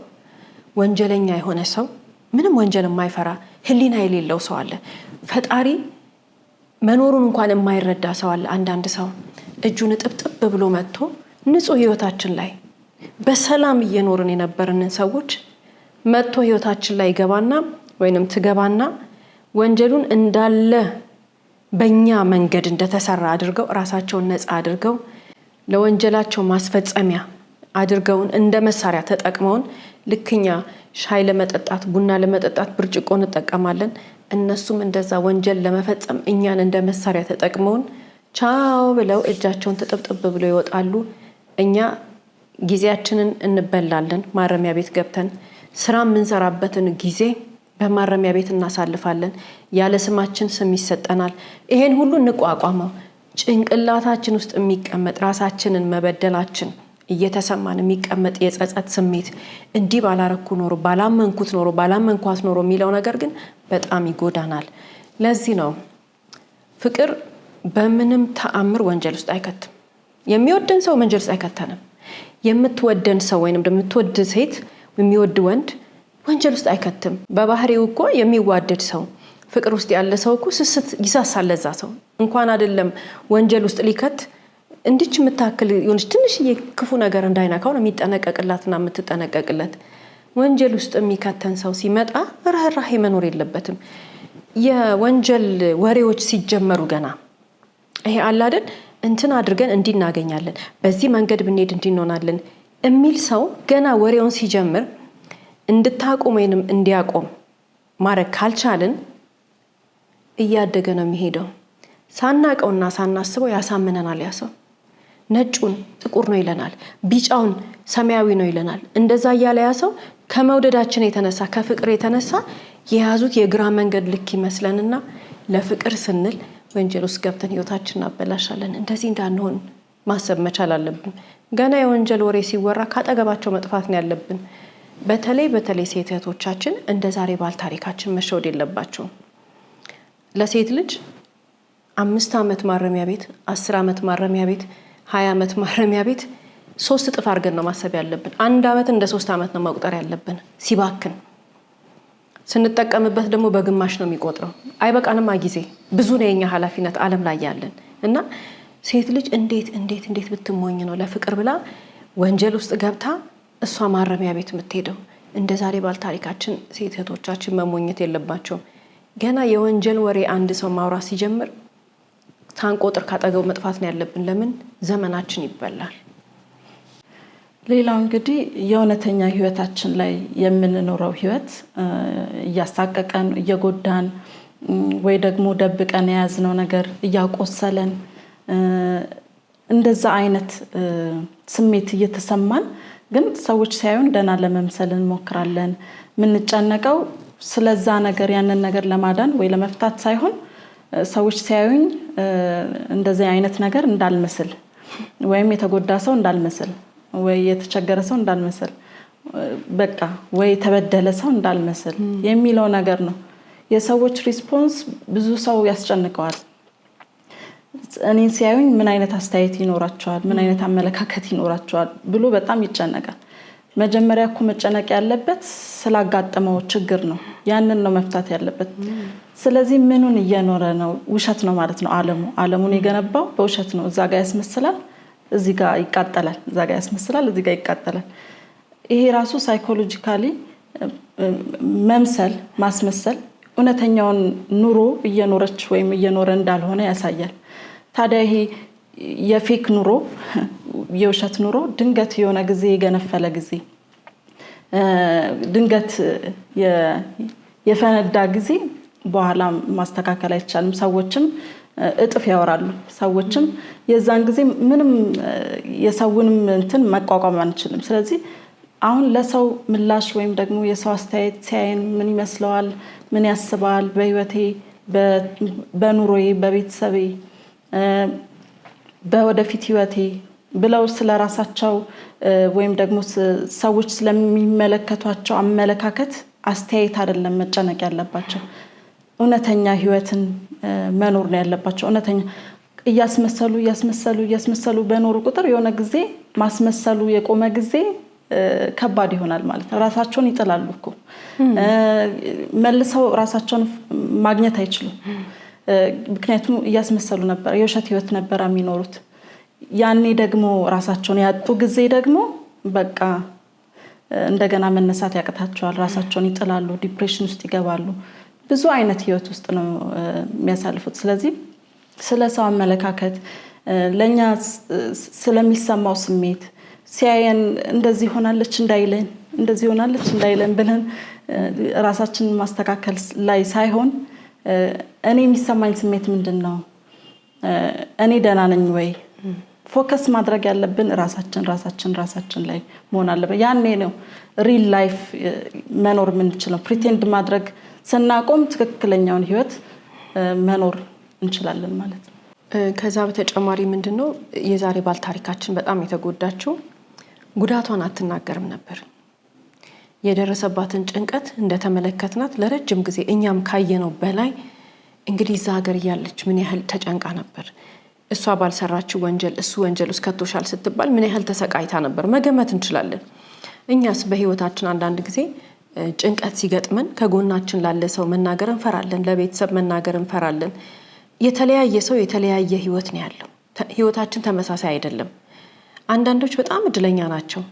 ወንጀለኛ የሆነ ሰው፣ ምንም ወንጀል የማይፈራ ህሊና የሌለው ሰው አለ። ፈጣሪ መኖሩን እንኳን የማይረዳ ሰው አለ። አንዳንድ ሰው እጁን ጥብጥብ ብሎ መጥቶ ንጹህ ህይወታችን ላይ በሰላም እየኖርን የነበረንን ሰዎች መጥቶ ህይወታችን ላይ ይገባና ወይንም ትገባና ወንጀሉን እንዳለ በእኛ መንገድ እንደተሰራ አድርገው ራሳቸውን ነፃ አድርገው ለወንጀላቸው ማስፈጸሚያ አድርገውን እንደ መሳሪያ ተጠቅመውን ልክኛ ሻይ ለመጠጣት ቡና ለመጠጣት ብርጭቆ እንጠቀማለን። እነሱም እንደዛ ወንጀል ለመፈጸም እኛን እንደ መሳሪያ ተጠቅመውን ቻው ብለው እጃቸውን ተጠብጥብ ብለው ይወጣሉ። እኛ ጊዜያችንን እንበላለን። ማረሚያ ቤት ገብተን ስራ የምንሰራበትን ጊዜ በማረሚያ ቤት እናሳልፋለን። ያለ ስማችን ስም ይሰጠናል። ይሄን ሁሉ እንቋቋመው። ጭንቅላታችን ውስጥ የሚቀመጥ ራሳችንን መበደላችን እየተሰማን የሚቀመጥ የጸጸት ስሜት እንዲህ ባላረኩ ኖሮ፣ ባላመንኩት ኖሮ፣ ባላመንኳት ኖሮ የሚለው ነገር ግን በጣም ይጎዳናል። ለዚህ ነው ፍቅር በምንም ተአምር ወንጀል ውስጥ አይከትም። የሚወደን ሰው ወንጀል ውስጥ አይከተንም። የምትወደን ሰው ወይንም የምትወድ ሴት የሚወድ ወንድ ወንጀል ውስጥ አይከትም። በባህሪው እኮ የሚዋደድ ሰው ፍቅር ውስጥ ያለ ሰው እኮ ስስት ይሳሳል። ለዛ ሰው እንኳን አይደለም ወንጀል ውስጥ ሊከት እንድች የምታክል የሆነች ትንሽዬ ክፉ ነገር እንዳይነካው ነው የሚጠነቀቅላትና የምትጠነቀቅለት። ወንጀል ውስጥ የሚከተን ሰው ሲመጣ ርህራሄ መኖር የለበትም። የወንጀል ወሬዎች ሲጀመሩ ገና ይሄ አለ አይደል እንትን አድርገን እንዲናገኛለን፣ በዚህ መንገድ ብንሄድ እንዲንሆናለን የሚል ሰው ገና ወሬውን ሲጀምር እንድታቆም ወይንም እንዲያቆም ማድረግ ካልቻልን እያደገ ነው የሚሄደው። ሳናቀውና ሳናስበው ያሳምነናል። ያ ሰው ነጩን ጥቁር ነው ይለናል፣ ቢጫውን ሰማያዊ ነው ይለናል። እንደዛ እያለ ያ ሰው ከመውደዳችን የተነሳ ከፍቅር የተነሳ የያዙት የግራ መንገድ ልክ ይመስለንና ለፍቅር ስንል ወንጀል ውስጥ ገብተን ህይወታችንን እናበላሻለን። እንደዚህ እንዳንሆን ማሰብ መቻል አለብን። ገና የወንጀል ወሬ ሲወራ ካጠገባቸው መጥፋት ነው ያለብን። በተለይ ሴት እህቶቻችን እንደ ዛሬ ባል ታሪካችን መሸወድ የለባቸውም። ለሴት ልጅ 5 ዓመት ማረሚያ ቤት፣ 10 ዓመት ማረሚያ ቤት፣ 20 ዓመት ማረሚያ ቤት 3 እጥፍ አድርገን ነው ማሰብ ያለብን። 1 ዓመት እንደ 3 ዓመት ነው መቁጠር ያለብን። ሲባክን ስንጠቀምበት ደግሞ በግማሽ ነው የሚቆጥረው። አይበቃንማ ጊዜ ብዙ ነው የኛ ኃላፊነት ዓለም ላይ ያለን እና ሴት ልጅ እንዴት ብትሞኝ ነው ለፍቅር ብላ ወንጀል ውስጥ ገብታ እሷ ማረሚያ ቤት የምትሄደው? እንደ ዛሬ ባል ታሪካችን ሴት እህቶቻችን መሞኘት የለባቸውም። ገና የወንጀል ወሬ አንድ ሰው ማውራት ሲጀምር ሳንቆጥር ካጠገቡ መጥፋት ነው ያለብን። ለምን ዘመናችን ይበላል። ሌላው እንግዲህ የእውነተኛ ህይወታችን ላይ የምንኖረው ህይወት እያሳቀቀን እየጎዳን ወይ ደግሞ ደብቀን የያዝነው ነገር እያቆሰለን እንደዛ አይነት ስሜት እየተሰማን ግን ሰዎች ሲያዩን ደህና ለመምሰል እንሞክራለን። የምንጨነቀው ስለዛ ነገር ያንን ነገር ለማዳን ወይ ለመፍታት ሳይሆን ሰዎች ሲያዩኝ እንደዚህ አይነት ነገር እንዳልመስል ወይም የተጎዳ ሰው እንዳልመስል ወይ የተቸገረ ሰው እንዳልመስል በቃ ወይ ተበደለ ሰው እንዳልመስል የሚለው ነገር ነው። የሰዎች ሪስፖንስ ብዙ ሰው ያስጨንቀዋል። እኔን ሲያዩኝ ምን አይነት አስተያየት ይኖራቸዋል፣ ምን አይነት አመለካከት ይኖራቸዋል ብሎ በጣም ይጨነቃል። መጀመሪያ እኮ መጨነቅ ያለበት ስላጋጠመው ችግር ነው። ያንን ነው መፍታት ያለበት። ስለዚህ ምኑን እየኖረ ነው? ውሸት ነው ማለት ነው። ዓለሙን የገነባው በውሸት ነው። እዛ ጋር ያስመስላል፣ እዚህ ጋር ይቃጠላል፣ እዛ ጋር ያስመስላል፣ እዚህ ጋር ይቃጠላል። ይሄ ራሱ ሳይኮሎጂካሊ መምሰል፣ ማስመሰል እውነተኛውን ኑሮ እየኖረች ወይም እየኖረ እንዳልሆነ ያሳያል። ታዲያ ይሄ የፌክ ኑሮ፣ የውሸት ኑሮ ድንገት የሆነ ጊዜ የገነፈለ ጊዜ፣ ድንገት የፈነዳ ጊዜ በኋላ ማስተካከል አይቻልም። ሰዎችም እጥፍ ያወራሉ። ሰዎችም የዛን ጊዜ ምንም የሰውንም እንትን መቋቋም አንችልም። ስለዚህ አሁን ለሰው ምላሽ ወይም ደግሞ የሰው አስተያየት ሲያየን ምን ይመስለዋል፣ ምን ያስባል፣ በህይወቴ፣ በኑሮዬ፣ በቤተሰቤ፣ በወደፊት ህይወቴ ብለው ስለራሳቸው ወይም ደግሞ ሰዎች ስለሚመለከቷቸው አመለካከት አስተያየት አይደለም መጨነቅ ያለባቸው። እውነተኛ ህይወትን መኖር ነው ያለባቸው። እውነተኛ እያስመሰሉ በኖሩ ቁጥር የሆነ ጊዜ ማስመሰሉ የቆመ ጊዜ ከባድ ይሆናል ማለት ነው። ራሳቸውን ይጥላሉ እኮ መልሰው ራሳቸውን ማግኘት አይችሉም። ምክንያቱም እያስመሰሉ ነበር፣ የውሸት ህይወት ነበር የሚኖሩት። ያኔ ደግሞ ራሳቸውን ያጡ ጊዜ ደግሞ በቃ እንደገና መነሳት ያቅታቸዋል። ራሳቸውን ይጥላሉ፣ ዲፕሬሽን ውስጥ ይገባሉ። ብዙ አይነት ህይወት ውስጥ ነው የሚያሳልፉት። ስለዚህ ስለ ሰው አመለካከት፣ ለኛ ስለሚሰማው ስሜት ሲያየን እንደዚህ ሆናለች እንዳይለን ብለን ራሳችንን ማስተካከል ላይ ሳይሆን እኔ የሚሰማኝ ስሜት ምንድነው? እኔ ደህና ነኝ ወይ? ፎከስ ማድረግ ያለብን ራሳችን ላይ መሆን አለበት። ያኔ ነው ሪል ላይፍ መኖር የምንችለው። ፕሪቴንድ ማድረግ ስናቆም ትክክለኛውን ህይወት መኖር እንችላለን ማለት ነው። ከዛ በተጨማሪ ምንድነው የዛሬ ባል ታሪካችን በጣም የተጎዳችው ጉዳቷን አትናገርም ነበር። የደረሰባትን ጭንቀት እንደተመለከትናት ለረጅም ጊዜ እኛም ካየነው በላይ እንግዲህ እዛ ሀገር ያለች ምን ያህል ተጨንቃ ነበር። እሷ ባልሰራችው ወንጀል እሱ ወንጀል ውስጥ ከቶሻል ስትባል ምን ያህል ተሰቃይታ ነበር መገመት እንችላለን። እኛስ በህይወታችን አንዳንድ ጊዜ ጭንቀት ሲገጥመን ከጎናችን ላለ ሰው መናገር እንፈራለን፣ ለቤተሰብ መናገር እንፈራለን። የተለያየ ሰው የተለያየ ህይወት ነው ያለው። ህይወታችን ተመሳሳይ አይደለም። አንዳንዶች በጣም እድለኛ ናቸው።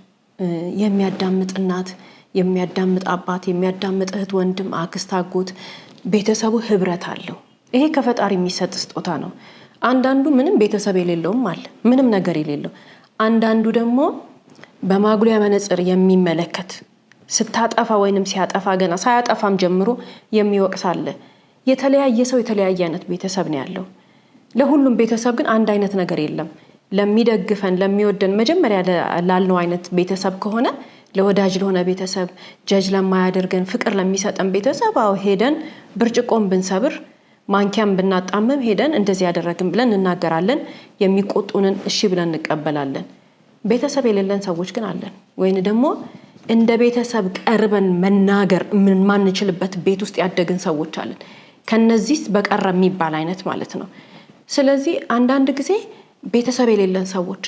የሚያዳምጥ እናት፣ የሚያዳምጥ አባት፣ የሚያዳምጥ እህት፣ ወንድም፣ አክስት፣ አጎት፣ ቤተሰቡ ህብረት አለው። ይሄ ከፈጣሪ የሚሰጥ ስጦታ ነው። አንዳንዱ ምንም ቤተሰብ የሌለውም አለ፣ ምንም ነገር የሌለው። አንዳንዱ ደግሞ በማጉሊያ መነጽር የሚመለከት ስታጠፋ ወይንም ሲያጠፋ ገና ሳያጠፋም ጀምሮ የሚወቅስ አለ። የተለያየ ሰው የተለያየ አይነት ቤተሰብ ነው ያለው። ለሁሉም ቤተሰብ ግን አንድ አይነት ነገር የለም። ለሚደግፈን ለሚወደን መጀመሪያ ላልነው አይነት ቤተሰብ ከሆነ ለወዳጅ ለሆነ ቤተሰብ፣ ጀጅ ለማያደርገን ፍቅር ለሚሰጠን ቤተሰብ አው ሄደን ብርጭቆን ብንሰብር ማንኪያም ብናጣመም ሄደን እንደዚህ ያደረግን ብለን እናገራለን። የሚቆጡንን እሺ ብለን እንቀበላለን። ቤተሰብ የሌለን ሰዎች ግን አለን። ወይን ደግሞ እንደ ቤተሰብ ቀርበን መናገር ምን ማንችልበት ቤት ውስጥ ያደግን ሰዎች አለን። ከነዚህ በቀረ የሚባል አይነት ማለት ነው። ስለዚህ አንዳንድ ጊዜ ቤተሰብ የሌለን ሰዎች፣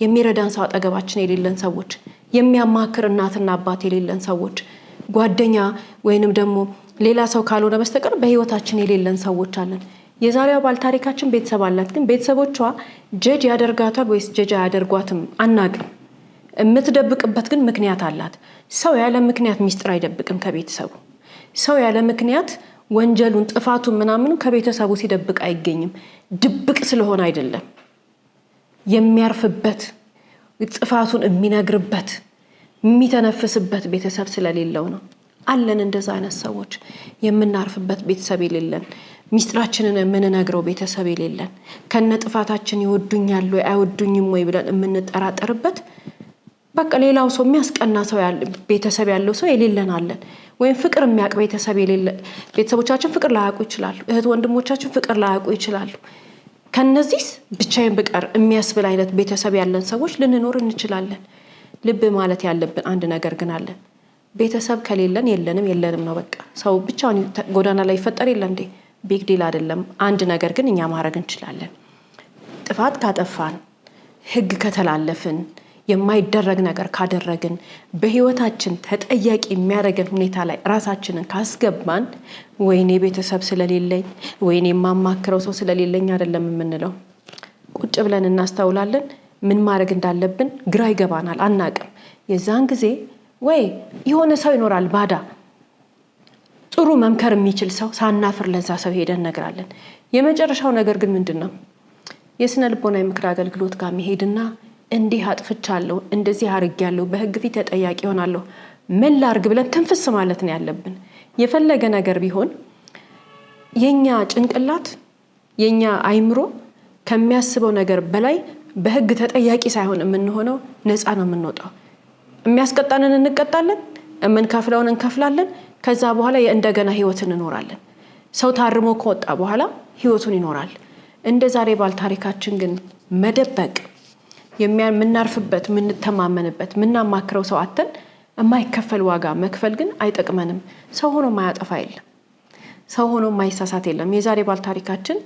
የሚረዳን ሰው አጠገባችን የሌለን ሰዎች፣ የሚያማክር እናትና አባት የሌለን ሰዎች፣ ጓደኛ ወይንም ደግሞ ሌላ ሰው ካልሆነ በስተቀር በህይወታችን የሌለን ሰዎች አለን። የዛሬው ባል ታሪካችን ቤተሰብ አላት፣ ግን ቤተሰቦቿ ጀጅ ያደርጋታል ወይስ ጀጅ አያደርጓትም አናውቅም። የምትደብቅበት ግን ምክንያት አላት። ሰው ያለ ምክንያት ሚስጥር አይደብቅም ከቤተሰቡ። ሰው ያለ ምክንያት ወንጀሉን ጥፋቱን ምናምን ከቤተሰቡ ሲደብቅ አይገኝም። ድብቅ ስለሆነ አይደለም፣ የሚያርፍበት ጥፋቱን የሚነግርበት የሚተነፍስበት ቤተሰብ ስለሌለው ነው። አለን እንደዛ አይነት ሰዎች፣ የምናርፍበት ቤተሰብ የሌለን፣ ሚስጥራችንን የምንነግረው ቤተሰብ የሌለን፣ ከነ ጥፋታችን ይወዱኛል ወይ አይወዱኝም ወይ ብለን የምንጠራጠርበት በቃ ሌላው ሰው የሚያስቀና ሰው ቤተሰብ ያለው ሰው የሌለን አለን። ወይም ፍቅር የሚያውቅ ቤተሰብ የሌለ፣ ቤተሰቦቻችን ፍቅር ላያውቁ ይችላሉ፣ እህት ወንድሞቻችን ፍቅር ላያውቁ ይችላሉ። ከነዚህ ብቻዬን ብቀር የሚያስብል አይነት ቤተሰብ ያለን ሰዎች ልንኖር እንችላለን። ልብ ማለት ያለብን አንድ ነገር ግን አለ። ቤተሰብ ከሌለን የለንም ነው በቃ። ሰው ብቻውን ጎዳና ላይ ይፈጠር የለ እንዴ? ቢግ ዲል አይደለም። አንድ ነገር ግን እኛ ማድረግ እንችላለን። ጥፋት ካጠፋን፣ ህግ ከተላለፍን፣ የማይደረግ ነገር ካደረግን፣ በህይወታችን ተጠያቂ የሚያደርገን ሁኔታ ላይ ራሳችንን ካስገባን ወይኔ ቤተሰብ ስለሌለኝ ወይኔ የማማክረው ሰው ስለሌለኝ አይደለም የምንለው። ቁጭ ብለን እናስተውላለን። ምን ማድረግ እንዳለብን ግራ ይገባናል፣ አናቅም። የዛን ጊዜ ወይ የሆነ ሰው ይኖራል ባዳ ጥሩ መምከር የሚችል ሰው፣ ሳናፍር ለዛ ሰው ሄደን እነግራለን። የመጨረሻው ነገር ግን ምንድነው? የስነ ልቦና የምክር አገልግሎት ጋር መሄድና እንዲህ አጥፍቻለሁ፣ እንደዚህ አድርጌያለሁ፣ በህግ ፊት ተጠያቂ ሆናለሁ፣ ምን ላድርግ ብለን ትንፍስ ማለት ነው ያለብን። የፈለገ ነገር ቢሆን የኛ ጭንቅላት የኛ አይምሮ ከሚያስበው ነገር በላይ በህግ ተጠያቂ ሳይሆን የምንሆነው ነፃ ነው የምንወጣው። የሚያስቀጣንን እንቀጣለን፣ የምንከፍለውን እንከፍላለን። ከዛ በኋላ እንደገና ህይወትን እንኖራለን። ሰው ታርሞ ከወጣ በኋላ ህይወቱን ይኖራል። እንደ ዛሬ ባል ታሪካችን ግን መደበቅ፣ የምናርፍበት፣ የምንተማመንበት፣ የምናማክረው ሰው አተን የማይከፈል ዋጋ መክፈል ግን አይጠቅመንም። ሰው ሆኖ ማያጠፋ የለም፣ ሰው ሆኖ ማይሳሳት የለም። የዛሬ ባል ታሪካችን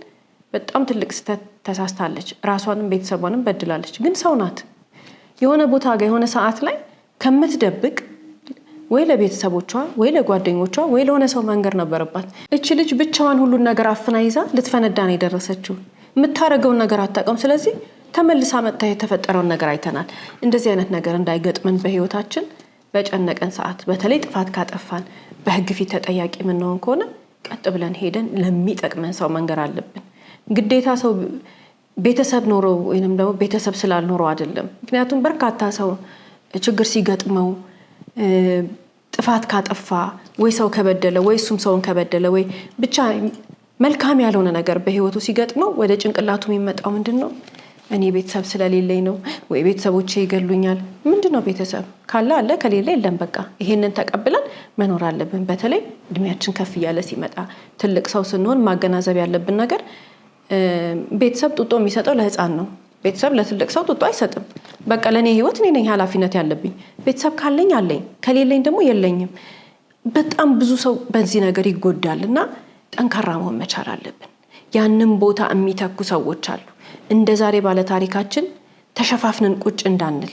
በጣም ትልቅ ስህተት ተሳስታለች፣ ራሷንም ቤተሰቧንም በድላለች። ግን ሰው ናት። የሆነ ቦታ ጋር የሆነ ሰዓት ላይ ከምትደብቅ ወይ ለቤተሰቦቿ ወይ ለጓደኞቿ ወይ ለሆነ ሰው መንገር ነበረባት። እቺ ልጅ ብቻዋን ሁሉን ነገር አፍና ይዛ ልትፈነዳ ነው የደረሰችው። የምታረገውን ነገር አታውቅም። ስለዚህ ተመልሳ መጣ የተፈጠረውን ነገር አይተናል። እንደዚህ አይነት ነገር እንዳይገጥመን በህይወታችን በጨነቀን ሰዓት፣ በተለይ ጥፋት ካጠፋን በህግ ፊት ተጠያቂ የምንሆን ከሆነ ቀጥ ብለን ሄደን ለሚጠቅመን ሰው መንገር አለብን። ግዴታ ሰው ቤተሰብ ኖሮ ወይንም ደግሞ ቤተሰብ ስላልኖረው አይደለም። ምክንያቱም በርካታ ሰው ችግር ሲገጥመው ጥፋት ካጠፋ ወይ ሰው ከበደለ ወይ እሱም ሰውን ከበደለ ወይ ብቻ መልካም ያልሆነ ነገር በህይወቱ ሲገጥመው ወደ ጭንቅላቱ የሚመጣው ምንድነው? እኔ ቤተሰብ ስለሌለኝ ነው፣ ወይ ቤተሰቦቼ ይገሉኛል። ምንድነው? ቤተሰብ ካለ አለ፣ ከሌለ የለም። በቃ ይሄንን ተቀብለን መኖር አለብን። በተለይ እድሜያችን ከፍ እያለ ሲመጣ ትልቅ ሰው ስንሆን ማገናዘብ ያለብን ነገር ቤተሰብ ጡጦ የሚሰጠው ለህፃን ነው። ቤተሰብ ለትልቅ ሰው ጡጦ አይሰጥም። በቃ ለኔ ህይወት እኔ ነኝ ኃላፊነት ያለብኝ። ቤተሰብ ካለኝ አለኝ፣ ከሌለኝ ደግሞ የለኝም። በጣም ብዙ ሰው በዚህ ነገር ይጎዳልና ጠንካራ መሆን መቻል አለብን። ያንን ቦታ የሚተኩ ሰዎች አሉ። እንደ ዛሬ ባለ ታሪካችን ተሸፋፍነን ቁጭ እንዳንል።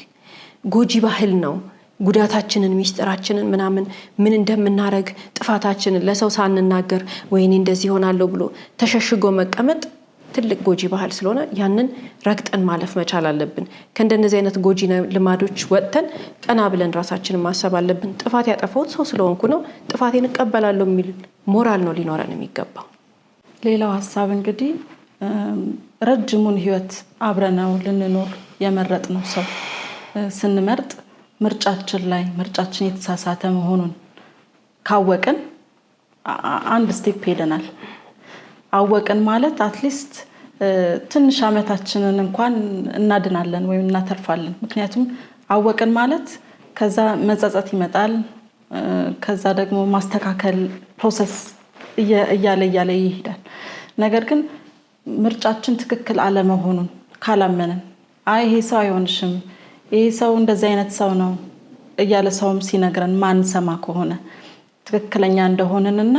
ጎጂ ባህል ነው ጉዳታችንን፣ ሚስጥራችንን ምናምን ምን እንደምናረግ ጥፋታችንን ለሰው ሳንናገር ወይኔ እንደዚህ ሆናለሁ ብሎ ተሸሽጎ መቀመጥ ትልቅ ጎጂ ባህል ስለሆነ ያንን ረግጠን ማለፍ መቻል አለብን። ከእንደነዚህ አይነት ጎጂ ልማዶች ወጥተን ቀና ብለን ራሳችንን ማሰብ አለብን። ጥፋት ያጠፋሁት ሰው ስለሆንኩ ነው፣ ጥፋቴን እቀበላለሁ የሚል ሞራል ነው ሊኖረን የሚገባው። ሌላው ሀሳብ እንግዲህ ረጅሙን ህይወት አብረነው ልንኖር የመረጥነው ሰው ስንመርጥ ምርጫችን የተሳሳተ መሆኑን ካወቅን አንድ ስቴፕ ሄደናል። አወቅን ማለት አትሊስት ትንሽ አመታችንን እንኳን እናድናለን ወይም እናተርፋለን። ምክንያቱም አወቅን ማለት ከዛ መጸጸት ይመጣል፣ ከዛ ደግሞ ማስተካከል ፕሮሰስ እያለ ይሄዳል። ነገር ግን ምርጫችን ትክክል አለመሆኑን ካላመንን፣ አይ ይሄ ሰው አይሆንሽም፣ ይሄ ሰው እንደዚህ አይነት ሰው ነው እያለ ሰውም ሲነግረን ማንሰማ ከሆነ ትክክለኛ እንደሆነንና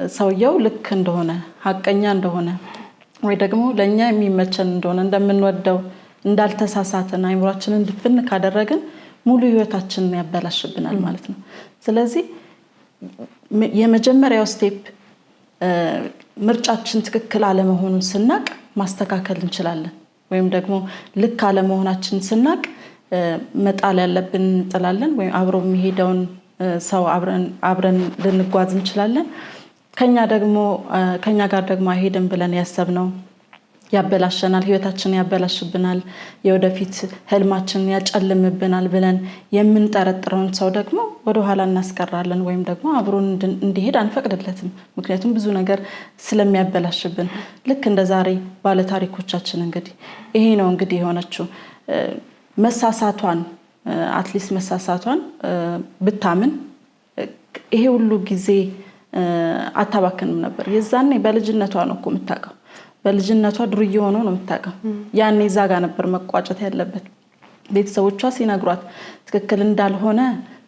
ሰውየው ልክ እንደሆነ ሀቀኛ እንደሆነ ወይ ደግሞ ለኛ የሚመቸን እንደሆነ እንደምንወደው እንዳልተሳሳተን አይምሮአችንን ድፍን ካደረግን ሙሉ ህይወታችንን ያበላሽብናል ማለት ነው። ስለዚህ የመጀመሪያው ስቴፕ ምርጫችን ትክክል አለመሆኑን ስናቅ ማስተካከል እንችላለን። ወይም ደግሞ ልክ አለመሆናችን ስናቅ መጣል ያለብን እንጥላለን፣ ወይም አብሮ የሚሄደውን ሰው አብረን ልንጓዝ እንችላለን። ከኛ ጋር ደግሞ አይሄድም ብለን ያሰብነው ያበላሸናል፣ ህይወታችንን ያበላሽብናል፣ የወደፊት ህልማችንን ያጨልምብናል ብለን የምንጠረጥረውን ሰው ደግሞ ወደ ኋላ እናስቀራለን፣ ወይም ደግሞ አብሮን እንዲሄድ አንፈቅድለትም። ምክንያቱም ብዙ ነገር ስለሚያበላሽብን። ልክ እንደ ዛሬ ባለ ታሪኮቻችን እንግዲህ ይሄ ነው እንግዲህ የሆነችው። መሳሳቷን አትሊስት መሳሳቷን ብታምን ይሄ ሁሉ ጊዜ አታባክንም ነበር። የዛኔ በልጅነቷ ነው እኮ የምታውቀው፣ በልጅነቷ ዱርዬ ሆኖ ነው የምታውቀው። ያኔ እዛ ጋር ነበር መቋጨት ያለበት። ቤተሰቦቿ ሲነግሯት ትክክል እንዳልሆነ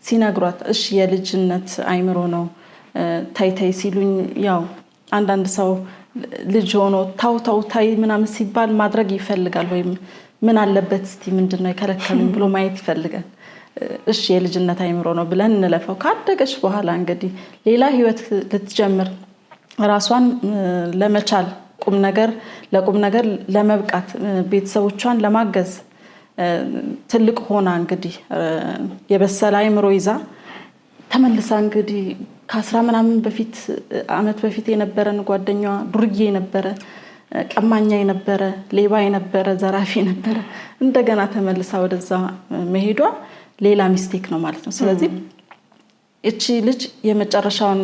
ሲነግሯት እሺ የልጅነት አይምሮ ነው ታይ ሲሉኝ፣ ያው አንዳንድ ሰው ልጅ ሆኖ ታው ታይ ምናምን ሲባል ማድረግ ይፈልጋል ወይም ምን አለበት እስቲ ምንድነው የከለከሉኝ ብሎ ማየት ይፈልጋል። እሺ የልጅነት አይምሮ ነው ብለን እንለፈው። ካደገች በኋላ እንግዲህ ሌላ ህይወት ልትጀምር ራሷን ለመቻል ለቁም ነገር ለመብቃት ቤተሰቦቿን ለማገዝ ትልቅ ሆና እንግዲህ የበሰለ አይምሮ ይዛ ተመልሳ እንግዲህ ከ10 ምናምን ዓመት በፊት የነበረን ጓደኛዋ ዱርዬ የነበረ ቀማኛ የነበረ ሌባ የነበረ ዘራፊ የነበረ እንደገና ተመልሳ ወደዛ መሄዷ ሌላ ሚስቴክ ነው ማለት ነው። ስለዚህ እቺ ልጅ የመጨረሻውን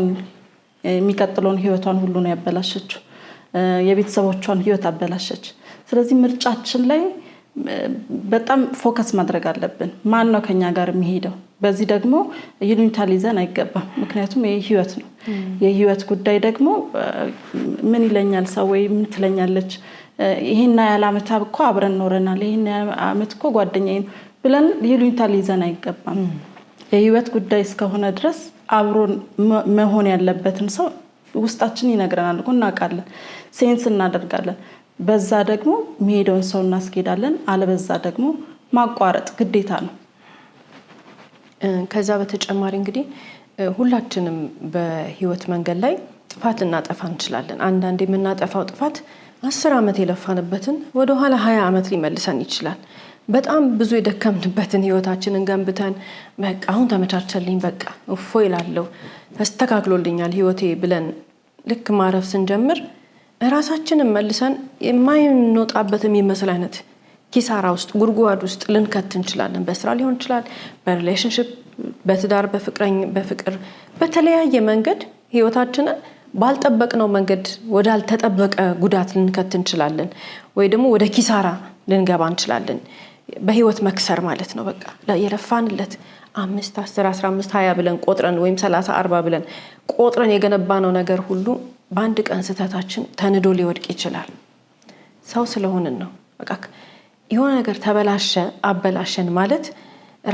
የሚቀጥለውን ህይወቷን ሁሉ ነው ያበላሸችው። የቤተሰቦቿን ህይወት አበላሸች። ስለዚህ ምርጫችን ላይ በጣም ፎከስ ማድረግ አለብን። ማን ነው ከኛ ጋር የሚሄደው? በዚህ ደግሞ ይሉኝታ ሊዘን አይገባም። ምክንያቱም ይሄ ህይወት ነው። የህይወት ጉዳይ ደግሞ ምን ይለኛል ሰው ወይ ምን ትለኛለች፣ ይሄን ያህል ዓመት እኮ አብረን ኖረናል፣ ይሄን ዓመት እኮ ጓደኛዬ ነው ብለን ይሉኝታ ሊዘን አይገባም። የህይወት ጉዳይ እስከሆነ ድረስ አብሮ መሆን ያለበትን ሰው ውስጣችን ይነግረናል እኮ እናውቃለን፣ ሴንስ እናደርጋለን። በዛ ደግሞ የሚሄደውን ሰው እናስኬዳለን፣ አለበዛ ደግሞ ማቋረጥ ግዴታ ነው። ከዛ በተጨማሪ እንግዲህ ሁላችንም በህይወት መንገድ ላይ ጥፋት ልናጠፋ እንችላለን። አንዳንዴ የምናጠፋው ጥፋት 10 ዓመት የለፋንበትን ወደ ኋላ 20 ዓመት ሊመልሰን ይችላል። በጣም ብዙ የደከምንበትን ህይወታችንን ገንብተን በቃ አሁን ተመቻቸልኝ፣ በቃ እፎይ እላለሁ፣ ተስተካክሎልኛል ህይወቴ ብለን ልክ ማረፍ ስንጀምር ራሳችንን መልሰን የማይንወጣበት የሚመስል አይነት ኪሳራ ውስጥ ጉድጓድ ውስጥ ልንከት እንችላለን። በስራ ሊሆን ይችላል፣ በሪሌሽንሺፕ፣ በትዳር፣ በፍቅር በተለያየ መንገድ ህይወታችንን ባልጠበቅነው መንገድ ወዳልተጠበቀ ጉዳት ልንከት እንችላለን፣ ወይ ደግሞ ወደ ኪሳራ ልንገባ እንችላለን። በህይወት መክሰር ማለት ነው። በቃ የለፋንለት 5 10 15 20 ብለን ቆጥረን ወይም 30 40 ብለን ቆጥረን የገነባነው ነገር ሁሉ በአንድ ቀን ስህተታችን ተንዶ ሊወድቅ ይችላል። ሰው ስለሆንን ነው። በቃ የሆነ ነገር ተበላሸ አበላሸን ማለት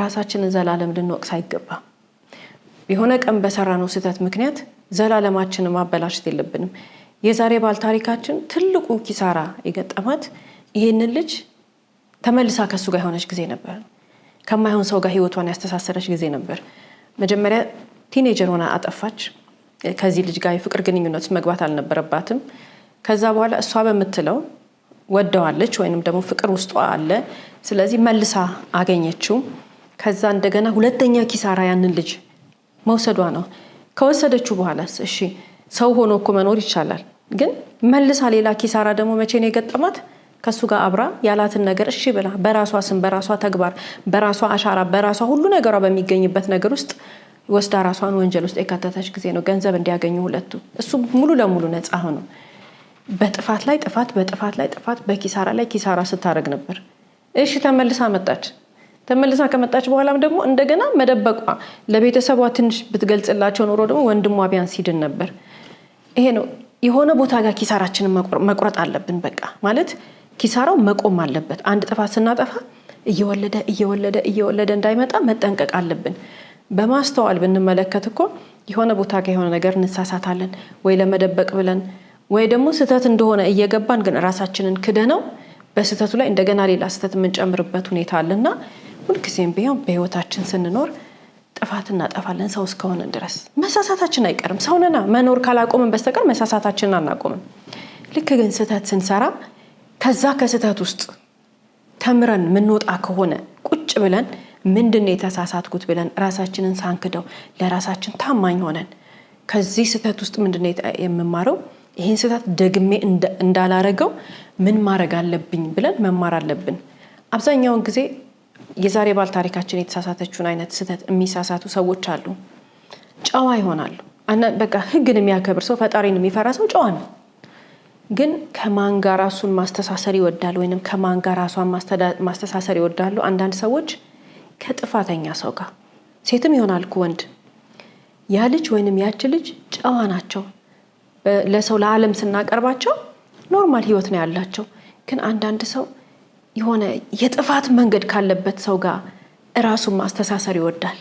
ራሳችንን ዘላለም ልንወቅስ አይገባም። የሆነ ቀን በሰራነው ስህተት ምክንያት ዘላለማችንን ማበላሸት የለብንም። የዛሬ ባል ታሪካችን ትልቁ ኪሳራ የገጠማት ይሄንን ልጅ ተመልሳ ከሱ ጋር የሆነች ጊዜ ነበር። ከማይሆን ሰው ጋር ህይወቷን ያስተሳሰረች ጊዜ ነበር። መጀመሪያ ቲኔጀር ሆና አጠፋች። ከዚህ ልጅ ጋር የፍቅር ግንኙነት መግባት አልነበረባትም። ከዛ በኋላ እሷ በምትለው ወደዋለች ወይንም ደግሞ ፍቅር ውስጧ አለ። ስለዚህ መልሳ አገኘችው። ከዛ እንደገና ሁለተኛ ኪሳራ ያንን ልጅ መውሰዷ ነው። ከወሰደችው በኋላስ እሺ ሰው ሆኖ እኮ መኖር ይቻላል። ግን መልሳ ሌላ ኪሳራ ደግሞ መቼ ነው የገጠማት? ከሱ ጋር አብራ ያላትን ነገር እሺ ብላ በራሷ ስም፣ በራሷ ተግባር፣ በራሷ አሻራ፣ በራሷ ሁሉ ነገሯ በሚገኝበት ነገር ውስጥ ወስዳ ራሷን ወንጀል ውስጥ የከተተች ጊዜ ነው። ገንዘብ እንዲያገኙ ሁለቱ፣ እሱ ሙሉ ለሙሉ ነፃ ሆኖ በጥፋት ላይ ጥፋት፣ በጥፋት ላይ ጥፋት፣ በኪሳራ ላይ ኪሳራ ስታደርግ ነበር። እሺ ተመልሳ መጣች። ተመልሳ ከመጣች በኋላም ደግሞ እንደገና መደበቋ ለቤተሰቧ ትንሽ ብትገልጽላቸው ኖሮ ደግሞ ወንድሟ ቢያንስ ይድን ነበር። ይሄ ነው የሆነ ቦታ ጋር ኪሳራችንን መቁረጥ አለብን። በቃ ማለት ኪሳራው መቆም አለበት። አንድ ጥፋት ስናጠፋ እየወለደ እንዳይመጣ መጠንቀቅ አለብን። በማስተዋል ብንመለከት እኮ የሆነ ቦታ ጋር የሆነ ነገር እንሳሳታለን፣ ወይ ለመደበቅ ብለን ወይ ደግሞ ስህተት እንደሆነ እየገባን ግን ራሳችንን ክደነው በስህተቱ ላይ እንደገና ሌላ ስህተት የምንጨምርበት ሁኔታ አለና ሁልጊዜም ቢሆን በህይወታችን ስንኖር ጥፋት እናጠፋለን። ሰው እስከሆነ ድረስ መሳሳታችን አይቀርም። ሰው ነና መኖር ካላቆምን በስተቀር መሳሳታችንን አናቆምም። ልክ ግን ስህተት ስንሰራ ከዛ ከስህተት ውስጥ ተምረን ምንወጣ ከሆነ ቁጭ ብለን ምንድነው የተሳሳትኩት ብለን ራሳችንን ሳንክደው ለራሳችን ታማኝ ሆነን ከዚህ ስህተት ውስጥ ምንድነው የምማረው፣ ይሄን ስህተት ደግሜ እንዳላረገው ምን ማድረግ አለብኝ ብለን መማር አለብን። አብዛኛውን ጊዜ የዛሬ ባል ታሪካችን የተሳሳተችውን አይነት ስህተት የሚሳሳቱ ሰዎች አሉ። ጨዋ ይሆናሉ። በቃ ህግን የሚያከብር ሰው፣ ፈጣሪን የሚፈራ ሰው ጨዋ ነው። ግን ከማን ጋር ራሱን ማስተሳሰር ይወዳል ወይንም ከማን ጋር ራሷን ማስተሳሰር ይወዳሉ? አንዳንድ ሰዎች ከጥፋተኛ ሰው ጋር፣ ሴትም ይሆናል ወንድ። ያ ልጅ ወይንም ያች ልጅ ጨዋ ናቸው። ለሰው ለዓለም ስናቀርባቸው ኖርማል ህይወት ነው ያላቸው። ግን አንዳንድ ሰው የሆነ የጥፋት መንገድ ካለበት ሰው ጋር ራሱን ማስተሳሰር ይወዳል።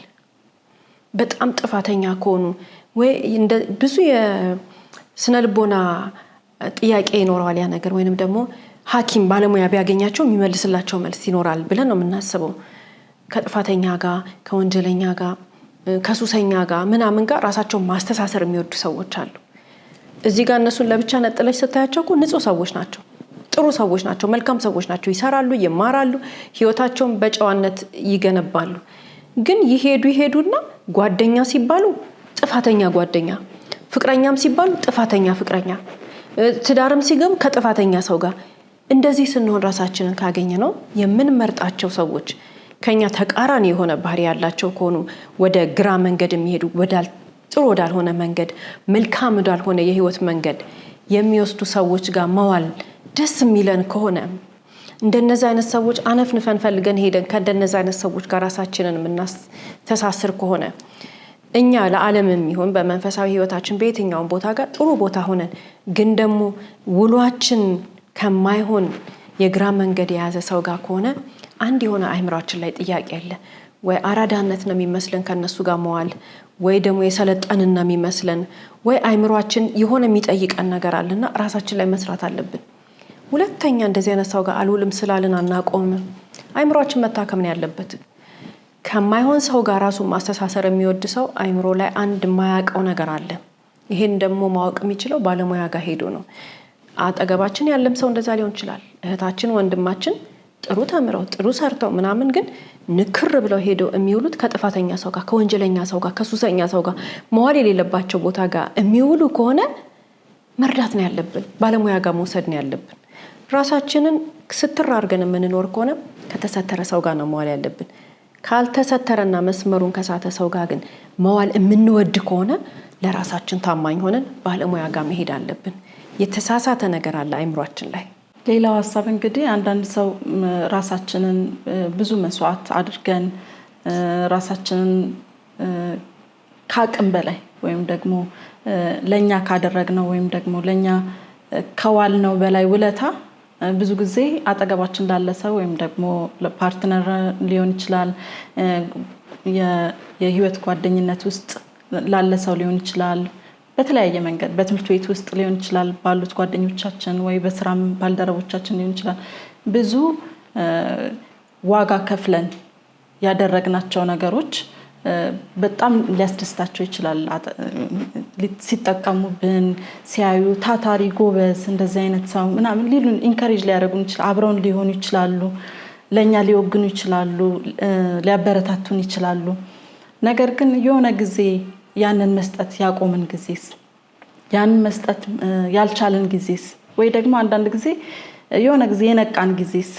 በጣም ጥፋተኛ ከሆኑ ወይ ብዙ የስነልቦና ጥያቄ ይኖረዋል ያ ነገር ወይንም ደግሞ ሐኪም ባለሙያ ቢያገኛቸው የሚመልስላቸው መልስ ይኖራል ብለን ነው የምናስበው። ከጥፋተኛ ጋር ከወንጀለኛ ጋር ከሱሰኛ ጋር ምናምን ጋር ራሳቸውን ማስተሳሰር የሚወዱ ሰዎች አሉ። እዚህ ጋር እነሱን ለብቻ ነጥለሽ ስታያቸው እኮ ንጹህ ሰዎች ናቸው፣ ጥሩ ሰዎች ናቸው፣ መልካም ሰዎች ናቸው። ይሰራሉ፣ ይማራሉ፣ ህይወታቸውን በጨዋነት ይገነባሉ። ግን ይሄዱና ጓደኛ ሲባሉ ጥፋተኛ ጓደኛ፣ ፍቅረኛም ሲባሉ ጥፋተኛ ፍቅረኛ፣ ትዳርም ሲገቡ ከጥፋተኛ ሰው ጋር። እንደዚህ ስንሆን ራሳችንን ካገኘ ነው የምንመርጣቸው ሰዎች ከኛ ተቃራኒ የሆነ ባህሪ ያላቸው ከሆኑ ወደ ግራ መንገድ የሚሄዱ ጥሩ ወዳልሆነ መንገድ መልካም ወዳልሆነ የህይወት መንገድ የሚወስዱ ሰዎች ጋር መዋል ደስ የሚለን ከሆነ እንደነዛ አይነት ሰዎች አነፍንፈን ፈልገን ሄደን ከእንደነዛ አይነት ሰዎች ጋር ራሳችንን የምናስተሳስር ከሆነ እኛ ለዓለምም ይሁን በመንፈሳዊ ህይወታችን በየትኛውም ቦታ ጋር ጥሩ ቦታ ሆነን ግን ደግሞ ውሏችን ከማይሆን የግራ መንገድ የያዘ ሰው ጋር ከሆነ አንድ የሆነ አይምራችን ላይ ጥያቄ አለ። ወይ አራዳነት ነው የሚመስለን ከነሱ ጋር መዋል፣ ወይ ደግሞ የሰለጠንን ነው የሚመስለን፣ ወይ አይምሯችን የሆነ የሚጠይቀን ነገር አለና ራሳችን ላይ መስራት አለብን። ሁለተኛ እንደዚህ አይነት ሰው ጋር አልውልም ስላልን አናቆምም። አይምሯችን መታከም ነው ያለበት። ከማይሆን ሰው ጋር ራሱን ማስተሳሰር የሚወድ ሰው አይምሮ ላይ አንድ የማያውቀው ነገር አለ። ይሄን ደግሞ ማወቅ የሚችለው ባለሙያ ጋር ሄዶ ነው። አጠገባችን ያለም ሰው እንደዛ ሊሆን ይችላል። እህታችን፣ ወንድማችን ጥሩ ተምረው ጥሩ ሰርተው ምናምን ግን ንክር ብለው ሄደው የሚውሉት ከጥፋተኛ ሰው ጋር ከወንጀለኛ ሰው ጋር ከሱሰኛ ሰው ጋር መዋል የሌለባቸው ቦታ ጋር የሚውሉ ከሆነ መርዳት ነው ያለብን። ባለሙያ ጋር መውሰድ ነው ያለብን። ራሳችንን ስትር አድርገን የምንኖር ከሆነ ከተሰተረ ሰው ጋር ነው መዋል ያለብን። ካልተሰተረና መስመሩን ከሳተ ሰው ጋር ግን መዋል የምንወድ ከሆነ ለራሳችን ታማኝ ሆነን ባለሙያ ጋር መሄድ አለብን። የተሳሳተ ነገር አለ አይምሯችን ላይ። ሌላው ሀሳብ እንግዲህ አንዳንድ ሰው ራሳችንን ብዙ መስዋዕት አድርገን ራሳችንን ከአቅም በላይ ወይም ደግሞ ለኛ ካደረግነው ወይም ደግሞ ለኛ ከዋልነው በላይ ውለታ ብዙ ጊዜ አጠገባችን ላለ ሰው ወይም ደግሞ ፓርትነር ሊሆን ይችላል፣ የህይወት ጓደኝነት ውስጥ ላለ ሰው ሊሆን ይችላል፣ በተለያየ መንገድ በትምህርት ቤት ውስጥ ሊሆን ይችላል፣ ባሉት ጓደኞቻችን ወይ በስራም ባልደረቦቻችን ሊሆን ይችላል። ብዙ ዋጋ ከፍለን ያደረግናቸው ነገሮች በጣም ሊያስደስታቸው ይችላል። ሲጠቀሙብን ሲያዩ ታታሪ ጎበዝ እንደዚህ አይነት ሰው ምናምን ሊሉን ኢንካሬጅ ሊያደርጉን ይችላል። አብረውን ሊሆኑ ይችላሉ፣ ለኛ ሊወግኑ ይችላሉ፣ ሊያበረታቱን ይችላሉ። ነገር ግን የሆነ ጊዜ ያንን መስጠት ያቆምን ጊዜስ፣ ያንን መስጠት ያልቻለን ጊዜስ፣ ወይ ደግሞ አንዳንድ ጊዜ የሆነ ጊዜ የነቃን ጊዜስ፣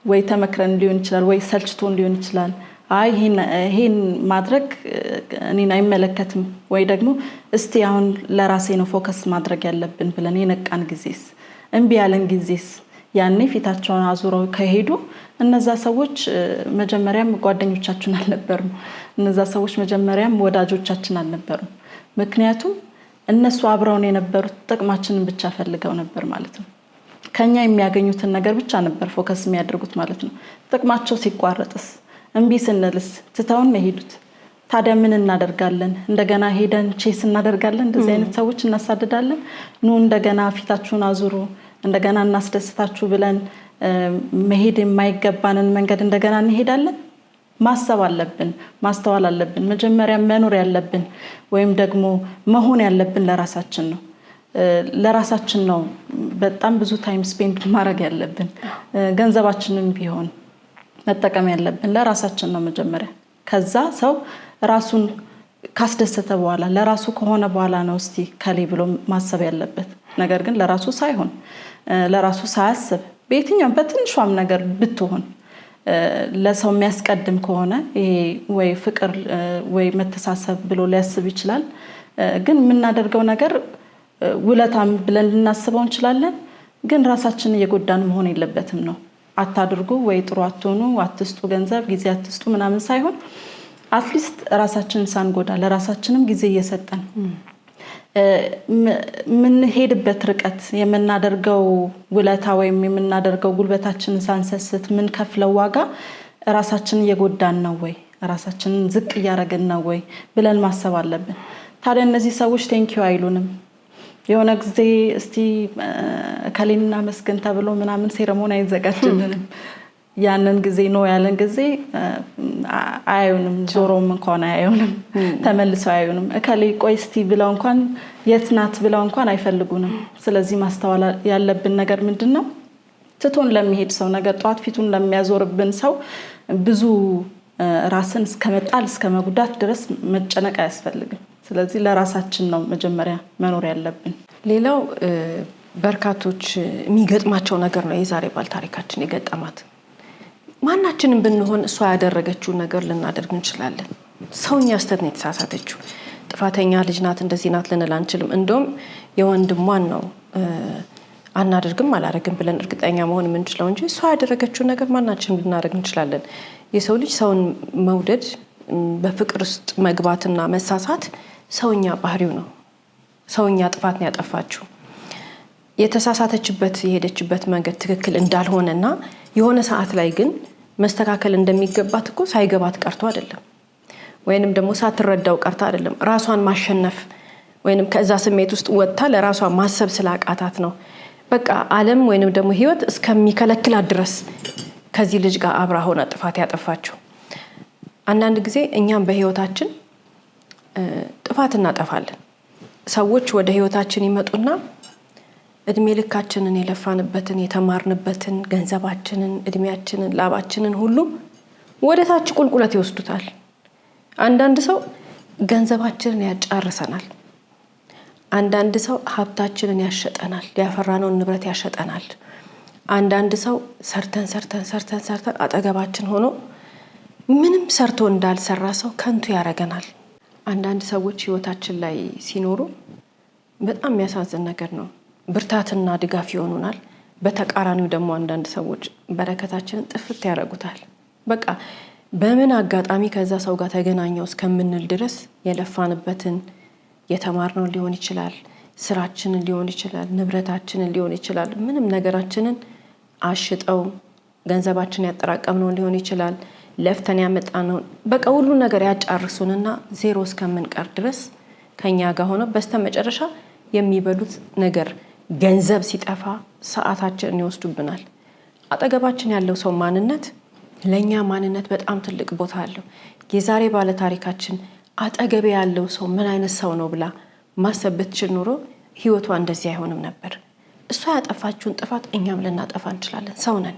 ወይ ተመክረን ሊሆን ይችላል፣ ወይ ሰልችቶን ሊሆን ይችላል። አይ ይሄን ማድረግ እኔን አይመለከትም፣ ወይ ደግሞ እስቲ አሁን ለራሴ ነው ፎከስ ማድረግ ያለብን ብለን የነቃን ጊዜስ፣ እምቢ ያለን ጊዜስ፣ ያኔ ፊታቸውን አዙረው ከሄዱ እነዛ ሰዎች መጀመሪያም ጓደኞቻችን አልነበሩም። እነዛ ሰዎች መጀመሪያም ወዳጆቻችን አልነበሩም። ምክንያቱም እነሱ አብረውን የነበሩት ጥቅማችንን ብቻ ፈልገው ነበር ማለት ነው። ከኛ የሚያገኙትን ነገር ብቻ ነበር ፎከስ የሚያደርጉት ማለት ነው። ጥቅማቸው ሲቋረጥስ፣ እምቢ ስንልስ ትተውን መሄዱት። ታዲያ ምን እናደርጋለን? እንደገና ሄደን ቼስ እናደርጋለን? እንደዚህ አይነት ሰዎች እናሳድዳለን? ኑ እንደገና ፊታችሁን አዙሩ፣ እንደገና እናስደስታችሁ ብለን መሄድ የማይገባንን መንገድ እንደገና እንሄዳለን? ማሰብ አለብን፣ ማስተዋል አለብን። መጀመሪያ መኖር ያለብን ወይም ደግሞ መሆን ያለብን ለራሳችን ነው። ለራሳችን ነው በጣም ብዙ ታይም ስፔንድ ማድረግ ያለብን። ገንዘባችንን ቢሆን መጠቀም ያለብን ለራሳችን ነው መጀመሪያ። ከዛ ሰው ራሱን ካስደሰተ በኋላ ለራሱ ከሆነ በኋላ ነው እስቲ ከሌ ብሎ ማሰብ ያለበት። ነገር ግን ለራሱ ሳይሆን ለራሱ ሳያስብ በየትኛውም በትንሿም ነገር ብትሆን ለሰው የሚያስቀድም ከሆነ ይሄ ወይ ፍቅር ወይ መተሳሰብ ብሎ ሊያስብ ይችላል። ግን የምናደርገው ነገር ውለታም ብለን ልናስበው እንችላለን። ግን ራሳችንን እየጎዳን መሆን የለበትም ነው። አታድርጉ ወይ ጥሩ አትሆኑ፣ አትስጡ፣ ገንዘብ ጊዜ አትስጡ ምናምን ሳይሆን አትሊስት ራሳችንን ሳንጎዳ ለራሳችንም ጊዜ እየሰጠን የምንሄድበት ርቀት የምናደርገው ውለታ ወይም የምናደርገው ጉልበታችንን ሳንሰስት ምን ከፍለው ዋጋ ራሳችንን እየጎዳን ነው ወይ ራሳችንን ዝቅ እያደረግን ነው ወይ ብለን ማሰብ አለብን። ታዲያ እነዚህ ሰዎች ቴንኪው አይሉንም። የሆነ ጊዜ እስቲ ከሌና መስገን ተብሎ ምናምን ሴሬሞኒ አይዘጋጅልንም። ያንን ጊዜ ነው ያለን ጊዜ አያዩንም፣ ዞሮም እንኳን አያዩንም፣ ተመልሰው አያዩንም። ከሌ ቆይ እስቲ ብለው እንኳን የት ናት ብለው እንኳን አይፈልጉንም። ስለዚህ ማስተዋል ያለብን ነገር ምንድነው? ትቶን ለሚሄድ ሰው ነገር ጧት ፊቱን ለሚያዞርብን ሰው ብዙ ራስን እስከመጣል እስከመጉዳት ድረስ መጨነቅ አያስፈልግም። ስለዚህ ለራሳችን ነው መጀመሪያ መኖር ያለብን። ሌላው በርካቶች የሚገጥማቸው ነገር ነው የዛሬ ባል ታሪካችን የገጠማት። ማናችንም ብንሆን እሷ ያደረገችው ነገር ልናደርግ እንችላለን። ሰውኛ ስተት ነው የተሳሳተችው። ጥፋተኛ ልጅ ናት እንደዚህ ናት ልንል አንችልም። እንደውም የወንድሟን ነው አናደርግም አላደርግም ብለን እርግጠኛ መሆን የምንችለው እንጂ እሷ ያደረገችው ነገር ማናችንም ልናደርግ እንችላለን። የሰው ልጅ ሰውን መውደድ፣ በፍቅር ውስጥ መግባትና መሳሳት ሰውኛ ባህሪው ነው። ሰውኛ ጥፋት ነው ያጠፋችው። የተሳሳተችበት የሄደችበት መንገድ ትክክል እንዳልሆነና የሆነ ሰዓት ላይ ግን መስተካከል እንደሚገባት እኮ ሳይገባት ቀርቶ አይደለም፣ ወይንም ደግሞ ሳትረዳው ቀርታ አይደለም። ራሷን ማሸነፍ ወይንም ከዛ ስሜት ውስጥ ወጥታ ለራሷ ማሰብ ስላቃታት ነው። በቃ ዓለም ወይንም ደግሞ ህይወት እስከሚከለክላት ድረስ ከዚህ ልጅ ጋር አብራ ሆና ጥፋት ያጠፋችው። አንዳንድ ጊዜ እኛም በህይወታችን ጥፋት እናጠፋለን። ሰዎች ወደ ህይወታችን ይመጡና እድሜ ልካችንን የለፋንበትን የተማርንበትን ገንዘባችንን እድሜያችንን ላባችንን ሁሉ ወደ ታች ቁልቁለት ይወስዱታል። አንዳንድ ሰው ገንዘባችንን ያጫርሰናል። አንዳንድ ሰው ሀብታችንን ያሸጠናል፣ ያፈራነውን ንብረት ያሸጠናል። አንዳንድ ሰው ሰርተን አጠገባችን ሆኖ ምንም ሰርቶ እንዳልሰራ ሰው ከንቱ ያረገናል። አንዳንድ ሰዎች ህይወታችን ላይ ሲኖሩ በጣም የሚያሳዝን ነገር ነው። ብርታትና ድጋፍ ይሆኑናል። በተቃራኒው ደግሞ አንዳንድ ሰዎች በረከታችንን ጥፍት ያረጉታል። በቃ በምን አጋጣሚ ከዛ ሰው ጋር ተገናኘው እስከምንል ድረስ የለፋንበትን የተማርነው ሊሆን ይችላል፣ ስራችንን ሊሆን ይችላል፣ ንብረታችንን ሊሆን ይችላል፣ ምንም ነገራችንን አሽጠው ገንዘባችን ያጠራቀምነው ሊሆን ይችላል፣ ለፍተን ያመጣነው በቃ ሁሉ ነገር ያጫርሱንና ዜሮ እስከምንቀር ድረስ ከኛ ጋር ሆነው በስተመጨረሻ የሚበሉት ነገር ገንዘብ ሲጠፋ ሰዓታችንን ይወስዱብናል። አጠገባችን ያለው ሰው ማንነት ለኛ ማንነት በጣም ትልቅ ቦታ አለው። የዛሬ ባለ ታሪካችን አጠገቤ ያለው ሰው ምን አይነት ሰው ነው ብላ ማሰብ ብትችል ኖሮ ህይወቷ እንደዚህ አይሆንም ነበር። እሷ ያጠፋችውን ጥፋት እኛም ልናጠፋ እንችላለን። ሰው ነን።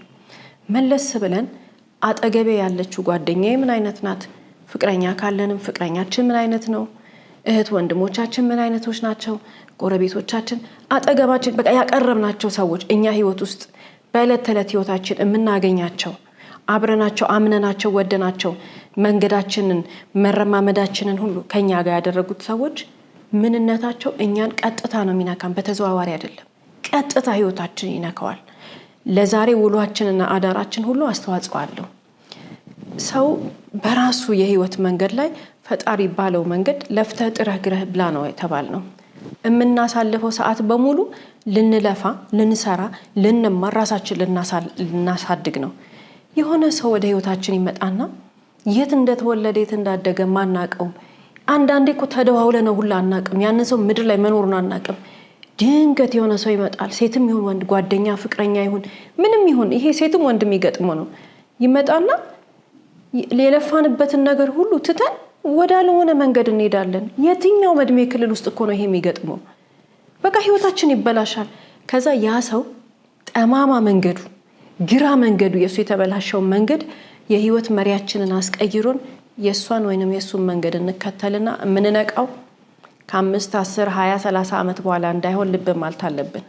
መለስ ብለን አጠገቤ ያለችው ጓደኛዬ ምን አይነት ናት? ፍቅረኛ ካለንም ፍቅረኛችን ምን አይነት ነው? እህት ወንድሞቻችን ምን አይነቶች ናቸው? ጎረቤቶቻችን፣ አጠገባችን በቃ ያቀረብናቸው ሰዎች እኛ ህይወት ውስጥ በዕለት ተዕለት ህይወታችን የምናገኛቸው አብረናቸው አምነናቸው ወደናቸው መንገዳችንን መረማመዳችንን ሁሉ ከኛ ጋር ያደረጉት ሰዎች ምንነታቸው እኛን ቀጥታ ነው የሚነካን፣ በተዘዋዋሪ አይደለም። ቀጥታ ህይወታችን ይነካዋል። ለዛሬ ውሏችንና አዳራችን ሁሉ አስተዋጽኦ አለው። ሰው በራሱ የህይወት መንገድ ላይ ፈጣሪ ባለው መንገድ ለፍተህ ጥረህ ግረህ ብላ ነው የተባልነው። የምናሳልፈው ሰዓት በሙሉ ልንለፋ፣ ልንሰራ፣ ልንማር፣ ራሳችን ልናሳድግ ነው። የሆነ ሰው ወደ ህይወታችን ይመጣና የት እንደተወለደ የት እንዳደገ ማናቀው፣ አንዳንዴ እኮ ተደዋውለ ነው ሁላ አናቅም፣ ያንን ሰው ምድር ላይ መኖሩን አናቅም። ድንገት የሆነ ሰው ይመጣል። ሴትም ይሁን ወንድ፣ ጓደኛ፣ ፍቅረኛ ይሁን ምንም ይሁን፣ ይሄ ሴትም ወንድም ይገጥመው ነው። ይመጣና የለፋንበትን ነገር ሁሉ ትተን ወዳልሆነ መንገድ እንሄዳለን። የትኛው እድሜ ክልል ውስጥ እኮ ነው ይሄ የሚገጥመው? በቃ ህይወታችን ይበላሻል። ከዛ ያ ሰው ጠማማ መንገዱ፣ ግራ መንገዱ፣ የሱ የተበላሸው መንገድ የህይወት መሪያችንን አስቀይሮን የሷን ወይንም የሱን መንገድ እንከተልና የምንነቃው ከ5፣ 10፣ 20፣ 30 ዓመት በኋላ እንዳይሆን ልብ ማለት አለብን።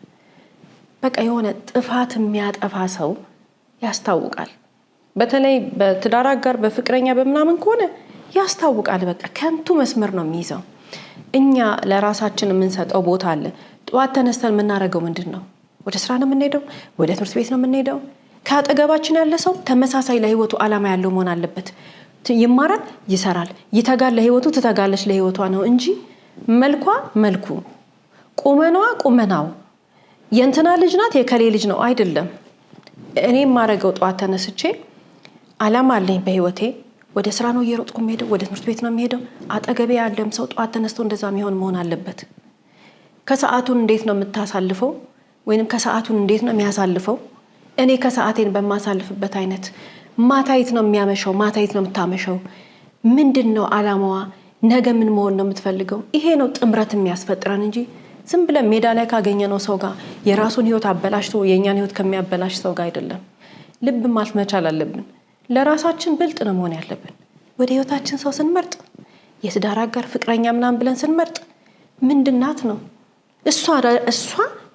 በቃ የሆነ ጥፋት የሚያጠፋ ሰው ያስታውቃል። በተለይ በትዳር አጋር በፍቅረኛ በምናምን ከሆነ ያስታውቃል። በቃ ከንቱ መስመር ነው የሚይዘው። እኛ ለራሳችን የምንሰጠው ቦታ አለ። ጠዋት ተነስተን የምናደርገው ምንድን ነው? ወደ ስራ ነው የምንሄደው? ወደ ትምህርት ቤት ነው የምንሄደው? ከአጠገባችን ያለ ሰው ተመሳሳይ ለህይወቱ ዓላማ ያለው መሆን አለበት። ይማራል፣ ይሰራል፣ ይተጋል፣ ለህይወቱ ትተጋለች ለህይወቷ ነው እንጂ መልኳ መልኩ፣ ቁመናዋ ቁመናው፣ የእንትና ልጅ ናት የከሌ ልጅ ነው አይደለም። እኔ የማደርገው ጠዋት ተነስቼ ዓላማ አለኝ በህይወቴ። ወደ ስራ ነው እየሮጥኩ የምሄደው፣ ወደ ትምህርት ቤት ነው የምሄደው። አጠገቤ ያለም ሰው ጠዋት ተነስቶ እንደዛ የሚሆን መሆን አለበት። ከሰዓቱን እንዴት ነው የምታሳልፈው? ወይንም ከሰዓቱን እንዴት ነው የሚያሳልፈው? እኔ ከሰዓቴን በማሳልፍበት አይነት ማታይት ነው የሚያመሸው፣ ማታይት ነው የምታመሸው። ምንድነው አላማዋ? ነገ ምን መሆን ነው የምትፈልገው? ይሄ ነው ጥምረት የሚያስፈጥረን እንጂ ዝም ብለን ሜዳ ላይ ካገኘነው ሰው ጋር የራሱን ህይወት አበላሽቶ የኛን ህይወት ከሚያበላሽ ሰው ጋር አይደለም። ልብ ማለት መቻል አለብን። ለራሳችን ብልጥ ነው መሆን ያለብን። ወደ ህይወታችን ሰው ስንመርጥ የትዳር አጋር ፍቅረኛ ምናምን ብለን ስንመርጥ ምንድናት ነው እሷ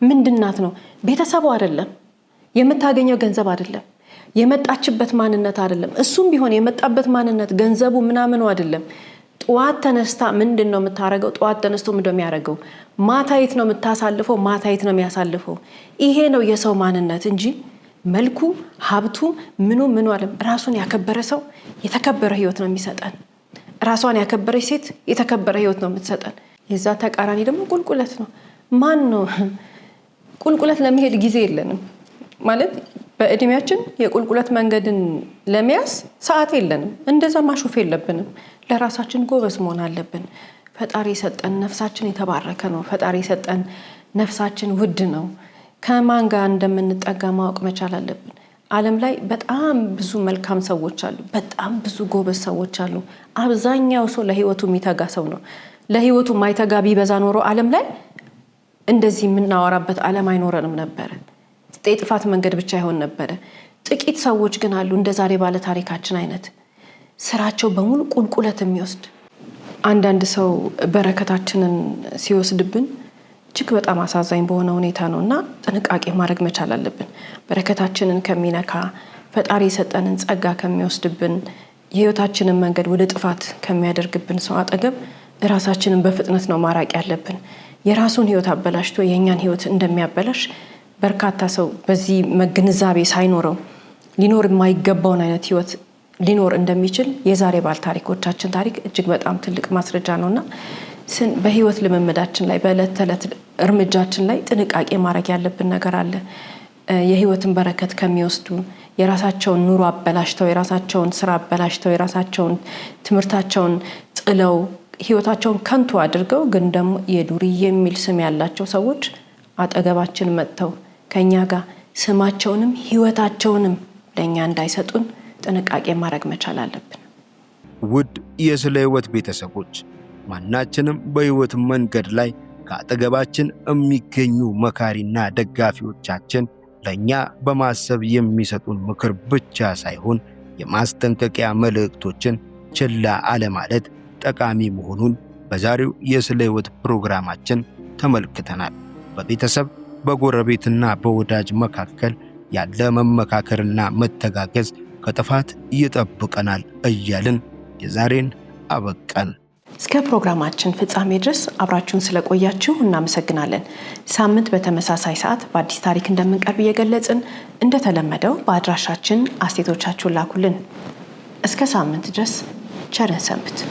ምንድናት ነው? ቤተሰቡ አይደለም፣ የምታገኘው ገንዘብ አይደለም፣ የመጣችበት ማንነት አይደለም። እሱም ቢሆን የመጣበት ማንነት ገንዘቡ ምናምኑ አይደለም። ጠዋት ተነስታ ምንድነው የምታረገው? ጠዋት ተነስቶ ምንድነው የሚያረገው? ማታይት ነው የምታሳልፈው፣ ማታይት ነው የሚያሳልፈው። ይሄ ነው የሰው ማንነት እንጂ መልኩ፣ ሀብቱ፣ ምኑ አለም። ራሱን ያከበረ ሰው የተከበረ ህይወት ነው የሚሰጠን። ራሷን ያከበረች ሴት የተከበረ ህይወት ነው የምትሰጠን። የዛ ተቃራኒ ደግሞ ቁልቁለት ነው። ማን ነው ቁልቁለት ለመሄድ ጊዜ የለንም ማለት በእድሜያችን የቁልቁለት መንገድን ለመያዝ ሰዓት የለንም። እንደዛ ማሾፍ የለብንም። ለራሳችን ጎበዝ መሆን አለብን። ፈጣሪ የሰጠን ነፍሳችን የተባረከ ነው። ፈጣሪ የሰጠን ነፍሳችን ውድ ነው። ከማን ጋር እንደምንጠጋ ማወቅ መቻል አለብን። ዓለም ላይ በጣም ብዙ መልካም ሰዎች አሉ። በጣም ብዙ ጎበዝ ሰዎች አሉ። አብዛኛው ሰው ለህይወቱ የሚተጋ ሰው ነው። ለህይወቱ ማይተጋ ቢበዛ ኖሮ ዓለም ላይ እንደዚህ የምናወራበት ዓለም አይኖረንም ነበር። የጥፋት መንገድ ብቻ ይሆን ነበር። ጥቂት ሰዎች ግን አሉ እንደ ዛሬ ባለ ታሪካችን አይነት ስራቸው በሙሉ ቁልቁለት የሚወስድ። አንዳንድ ሰው በረከታችንን ሲወስድብን እጅግ በጣም አሳዛኝ በሆነ ሁኔታ ነውና ጥንቃቄ ማድረግ መቻል አለብን። በረከታችንን ከሚነካ ፈጣሪ የሰጠንን ጸጋ ከሚወስድብን የህይወታችንን መንገድ ወደ ጥፋት ከሚያደርግብን ሰው አጠገብ ራሳችንን በፍጥነት ነው ማራቅ ያለብን። የራሱን ህይወት አበላሽቶ የኛን ህይወት እንደሚያበላሽ በርካታ ሰው በዚህ መግንዛቤ ሳይኖረው ሊኖር የማይገባውን አይነት ህይወት ሊኖር እንደሚችል የዛሬ ባለ ታሪኮቻችን ታሪክ እጅግ በጣም ትልቅ ማስረጃ ነውና በህይወት ልምምዳችን ላይ በእለት ተዕለት እርምጃችን ላይ ጥንቃቄ ማድረግ ያለብን ነገር አለ። የህይወትን በረከት ከሚወስዱ የራሳቸውን ኑሮ አበላሽተው የራሳቸውን ስራ አበላሽተው የራሳቸውን ትምህርታቸውን ጥለው ህይወታቸውን ከንቱ አድርገው ግን ደግሞ የዱርዬ የሚል ስም ያላቸው ሰዎች አጠገባችን መጥተው ከኛ ጋር ስማቸውንም ህይወታቸውንም ለኛ እንዳይሰጡን ጥንቃቄ ማድረግ መቻል አለብን። ውድ የስለ ህይወት ቤተሰቦች፣ ማናችንም በህይወት መንገድ ላይ ከአጠገባችን የሚገኙ መካሪና ደጋፊዎቻችን ለኛ በማሰብ የሚሰጡን ምክር ብቻ ሳይሆን የማስጠንቀቂያ መልእክቶችን ችላ አለማለት ጠቃሚ መሆኑን በዛሬው የስለ ህይወት ፕሮግራማችን ተመልክተናል። በቤተሰብ በጎረቤትና በወዳጅ መካከል ያለ መመካከርና መተጋገዝ ከጥፋት ይጠብቀናል እያልን የዛሬን አበቃን። እስከ ፕሮግራማችን ፍጻሜ ድረስ አብራችሁን ስለቆያችሁ እናመሰግናለን። ሳምንት በተመሳሳይ ሰዓት በአዲስ ታሪክ እንደምንቀርብ እየገለጽን እንደተለመደው በአድራሻችን አስተያየቶቻችሁን ላኩልን። እስከ ሳምንት ድረስ ቸርን ሰንብት።